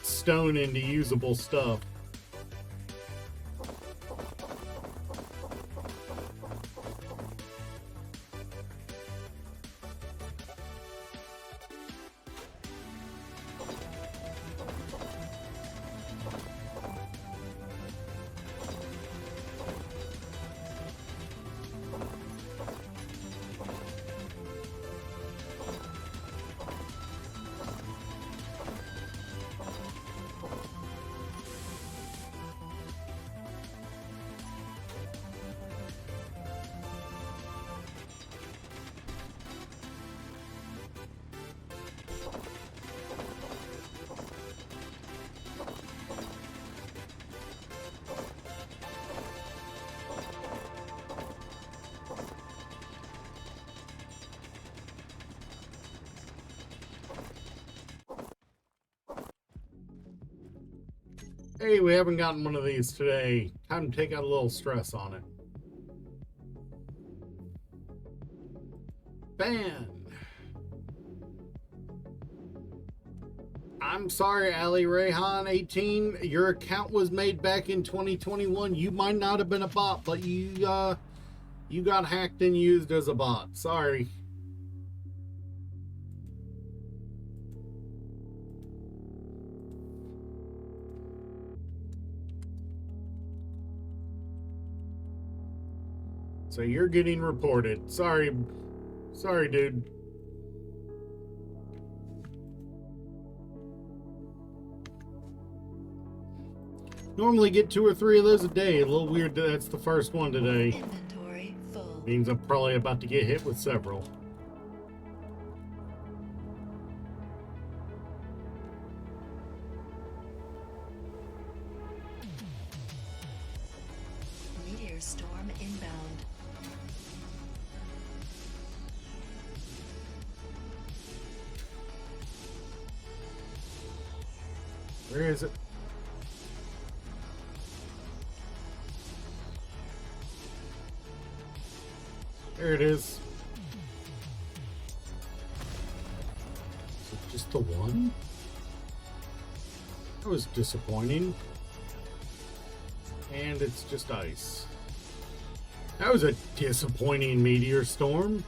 stone into usable stuff. Hey, we haven't gotten one of these today. Time to take out a little stress on it. Ban. I'm sorry, Ali Rayhan 18. Your account was made back in 2021. You might not have been a bot, but you got hacked and used as a bot. Sorry. So you're getting reported. Sorry, dude. Normally get 2 or 3 of those a day. A little weird that that's the first one today. Inventory full. Means I'm probably about to get hit with several. Meteor storm inbound. Where is it? There it is. Is it just the one? That was disappointing. And it's just ice. That was a disappointing meteor storm.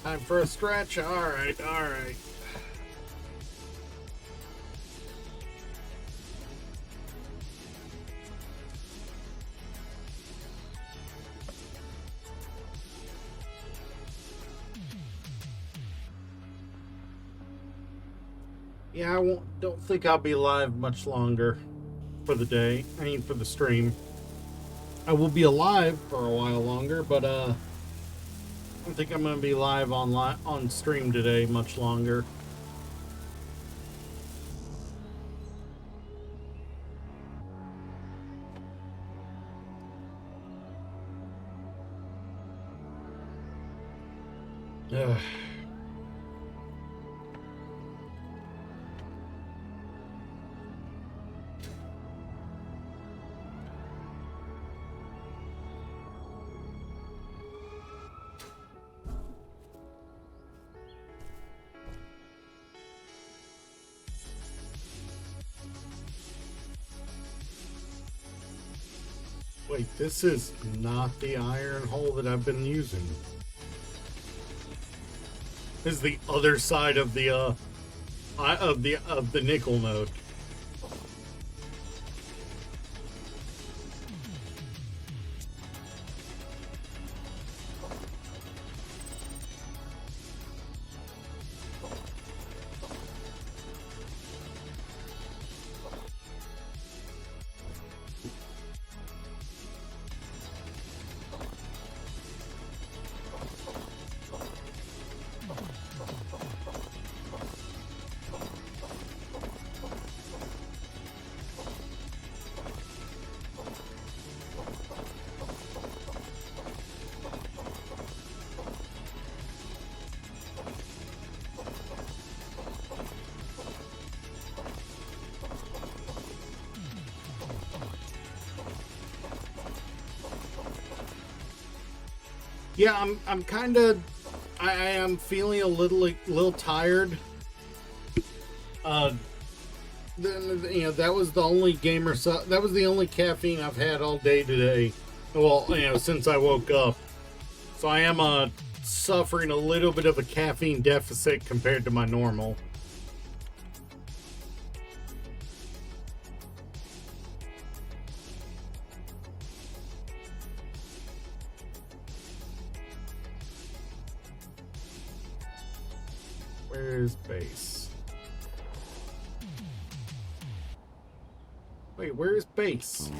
Time for a stretch. Alright, alright. Yeah, don't think I'll be live much longer for the day. I mean, for the stream. I will be alive for a while longer, but I don't think I'm going to be live on stream today much longer. Ugh. Wait, this is not the iron hole that I've been using. This is the other side of the nickel node. Yeah, I'm kind of, I am feeling a little tired. Then, you know, that was the only that was the only caffeine I've had all day today. Well, you know, since I woke up. So I am suffering a little bit of a caffeine deficit compared to my normal. Where's base? Wait, where's base?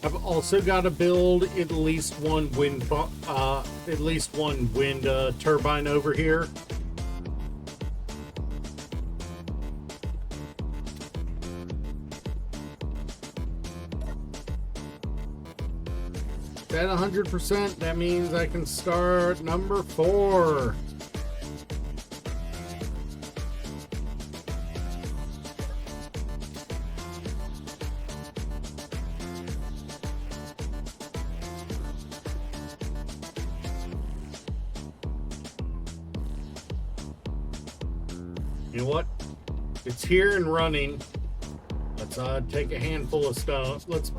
I've also got to build at least one wind turbine over here. At 100%, that means I can start number 4. You know what? It's here and running. Let's take a handful of stone. Let's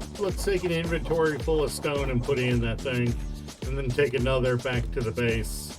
take an inventory full of stone and put it in that thing, and then take another back to the base.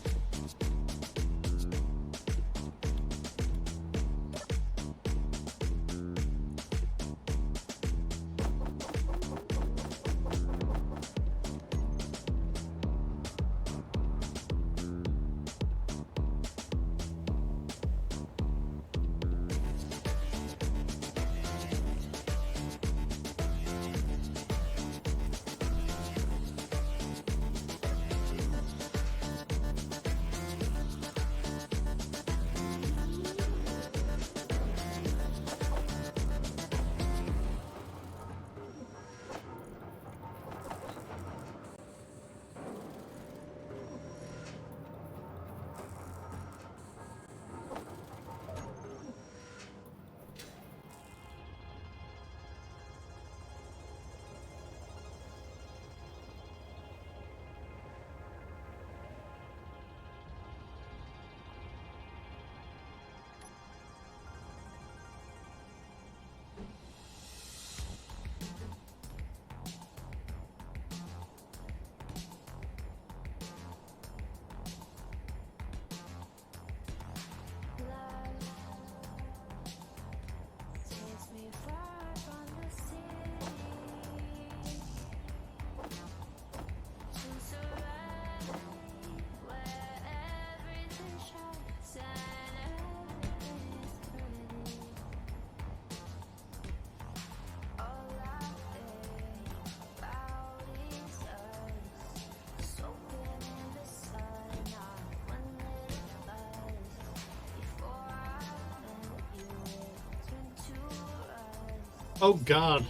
Oh God,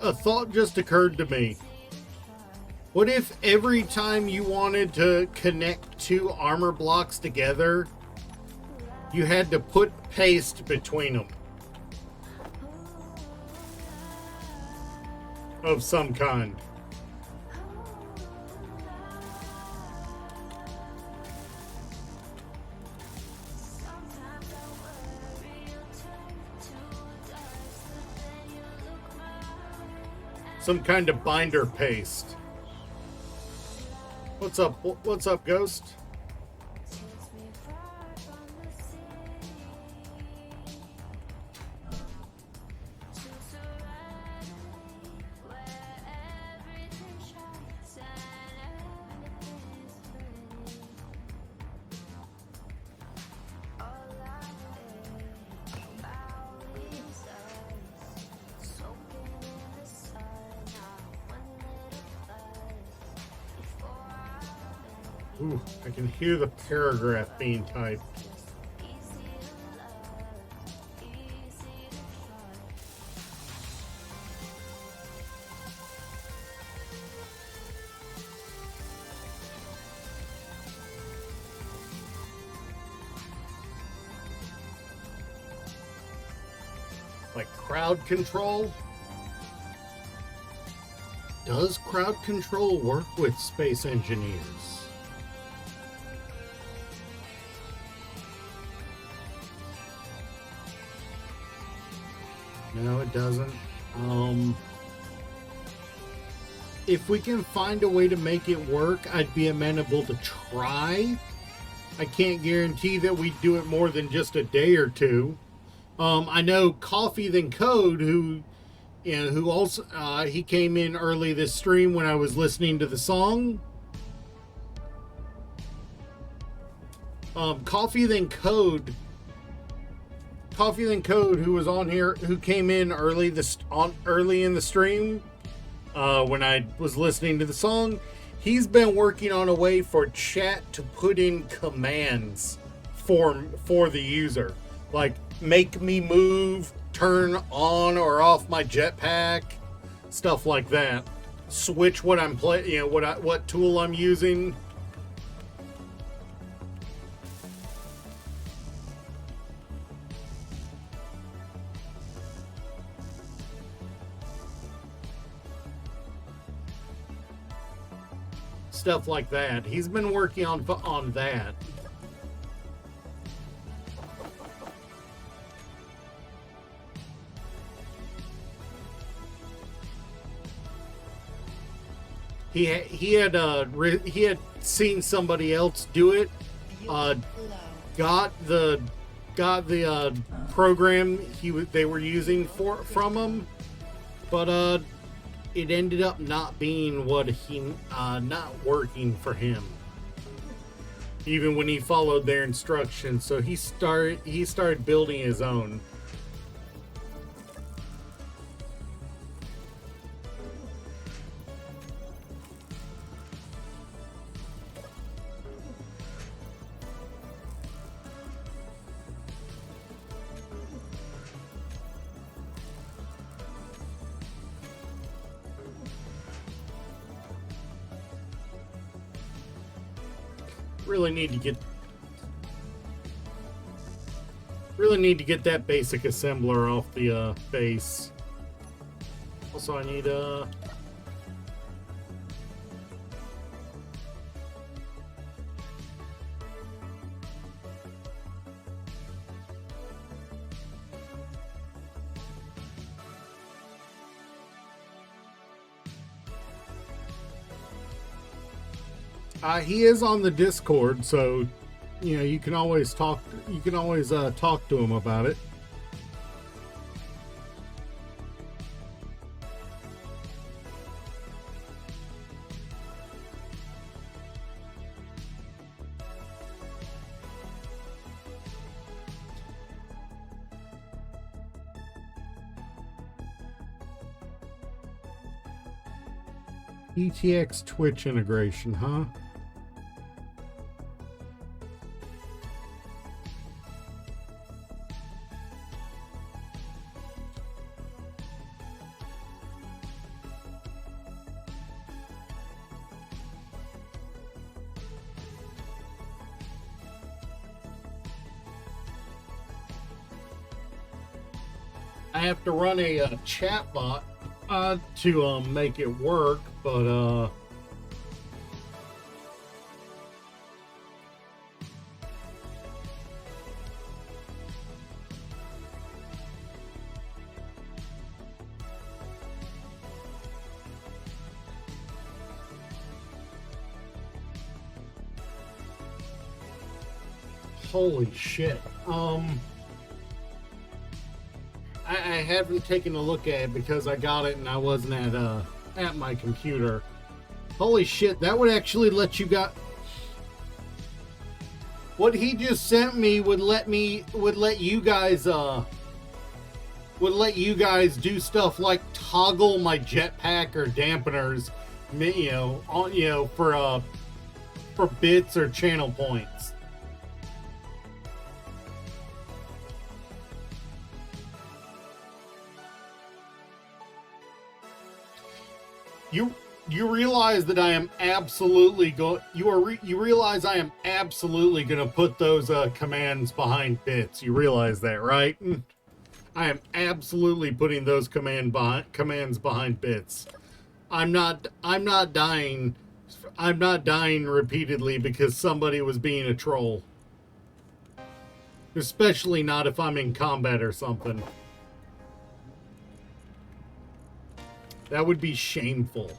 a thought just occurred to me. What if every time you wanted to connect 2 armor blocks together, you had to put paste between them? Of some kind. Some kind of binder paste. What's up? What's up, Ghost? Ooh, I can hear the paragraph being typed. Like crowd control? Does crowd control work with space engineers? No, it doesn't. If we can find a way to make it work, I'd be amenable to try. I can't guarantee that we'd do it more than just a day or two. I know Coffee Then Code, who also he came in early this stream when I was listening to the song. Coffee Then Code, who was on here, who came in early in the stream, when I was listening to the song. He's been working on a way for chat to put in commands for the user, like make me move, turn on or off my jetpack, stuff like that. Switch what I'm playing, what tool I'm using. Stuff like that. He's been working on that. He had seen somebody else do it. Got the program they were using from him, but it ended up not being not working for him. Even when he followed their instructions, so he started building his own. Really need to get that basic assembler off the base. Also, I need he is on the Discord, so you can always talk. You can always talk to him about it. ETX Twitch integration, huh? I have to run a chat bot to make it work, but holy shit. I haven't taken a look at it because I got it and I wasn't at my computer. Holy shit, that would actually let you what he just sent me would let you guys do stuff like toggle my jetpack or dampeners, for bits or channel points. You realize that I am absolutely you realize I am absolutely going to put those commands behind bits. You realize that, right? I am absolutely putting those commands behind bits. I'm not dying repeatedly because somebody was being a troll. Especially not if I'm in combat or something. That would be shameful.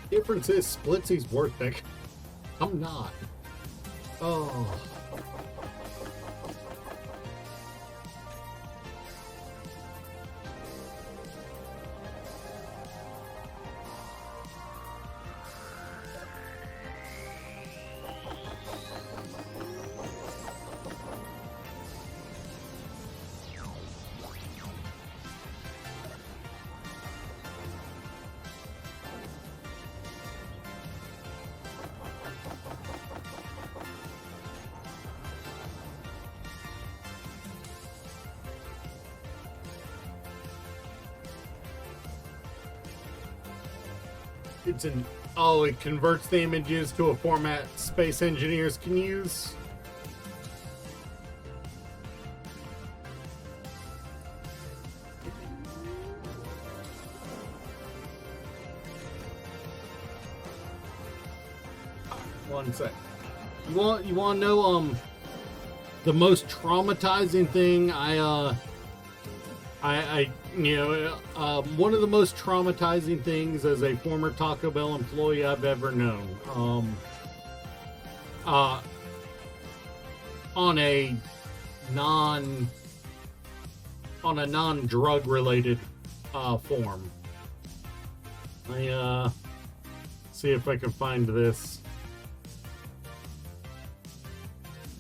Difference is Splitsy's worth it. I'm not. Oh. it converts the images to a format space engineers can use. One sec. You want to know the most traumatizing thing one of the most traumatizing things as a former Taco Bell employee I've ever known. On a non-drug related form. I see if I can find this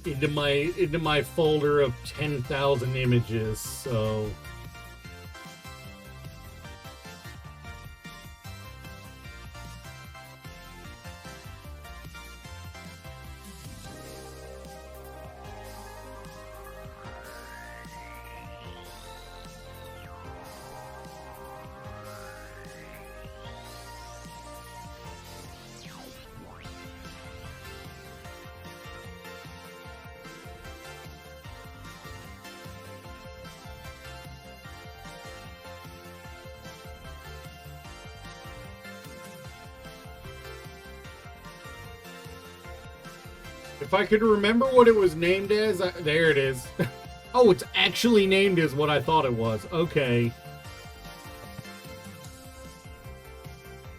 into my folder of 10,000 images. So if I could remember what it was named as, there it is. Oh, it's actually named as what I thought it was. Okay.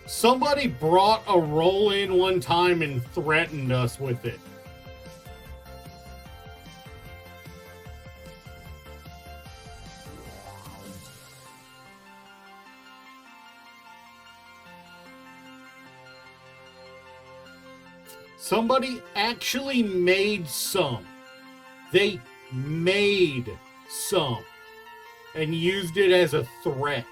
Somebody brought a roll in one time and threatened us with it. Somebody actually made some. They made some and used it as a threat.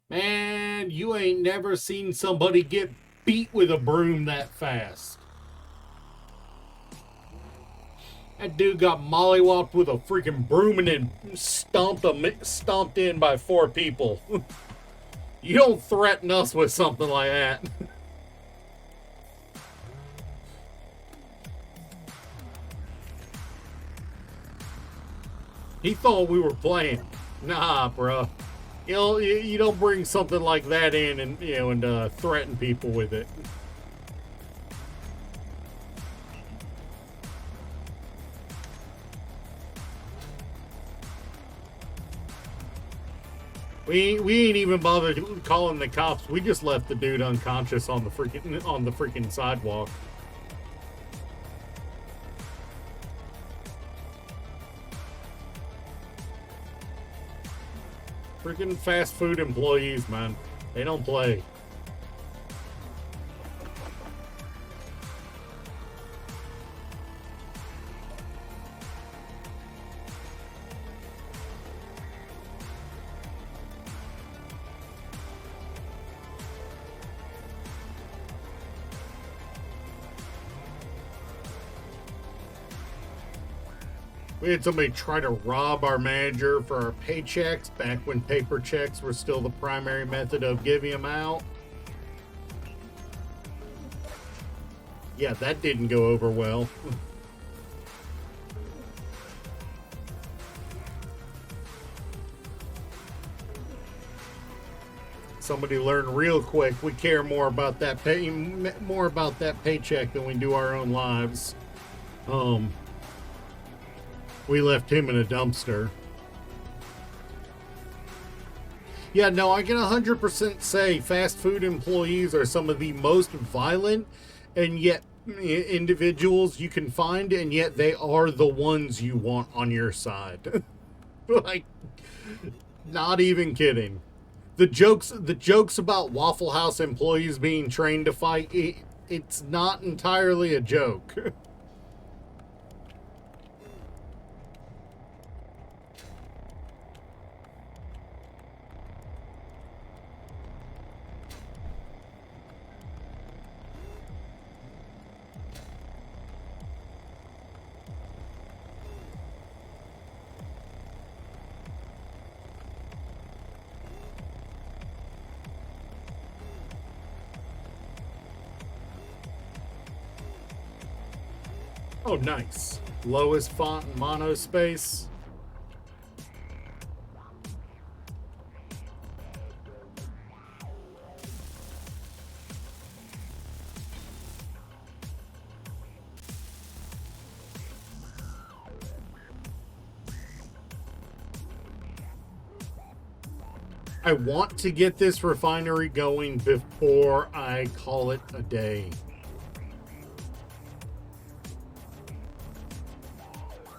Man, you ain't never seen somebody get beat with a broom that fast. That dude got mollywopped with a freaking broom and then stomped in by 4 people. You don't threaten us with something like that. He thought we were playing. Nah, bro. You don't bring something like that in and threaten people with it. We ain't even bothered calling the cops. We just left the dude unconscious on the freaking sidewalk. Freaking fast food employees, man. They don't play. We had somebody try to rob our manager for our paychecks back when paper checks were still the primary method of giving them out. Yeah, that didn't go over well. Somebody learned real quick we care more about that paycheck than we do our own lives. We left him in a dumpster. Yeah, no, I can 100% say fast food employees are some of the most violent and yet individuals you can find, and yet they are the ones you want on your side. Like, not even kidding. The jokes about Waffle House employees being trained to fight, it's not entirely a joke. Oh, nice. Lowest font and monospace. I want to get this refinery going before I call it a day.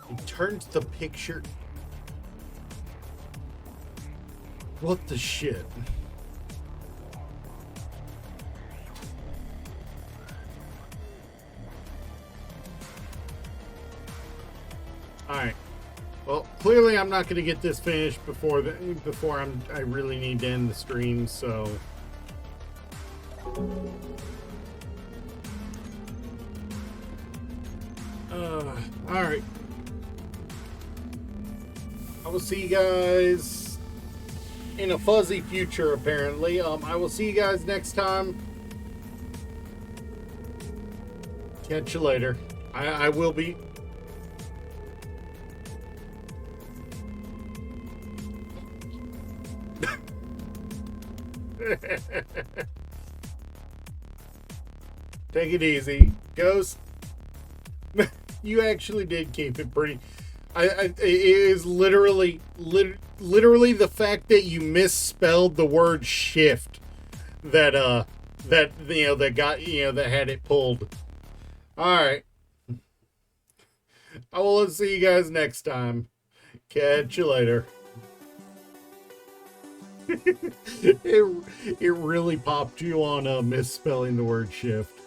It turns the picture. What the shit? Alright. Well, clearly I'm not going to get this finished before I really need to end the stream, so all right. I will see you guys in a fuzzy future, apparently. I will see you guys next time. Catch you later. I will be. Take it easy, Ghost. You actually did keep it pretty. It is literally the fact that you misspelled the word shift that that had it pulled. All right. I will see you guys next time. Catch you later. It really popped you on misspelling the word shift.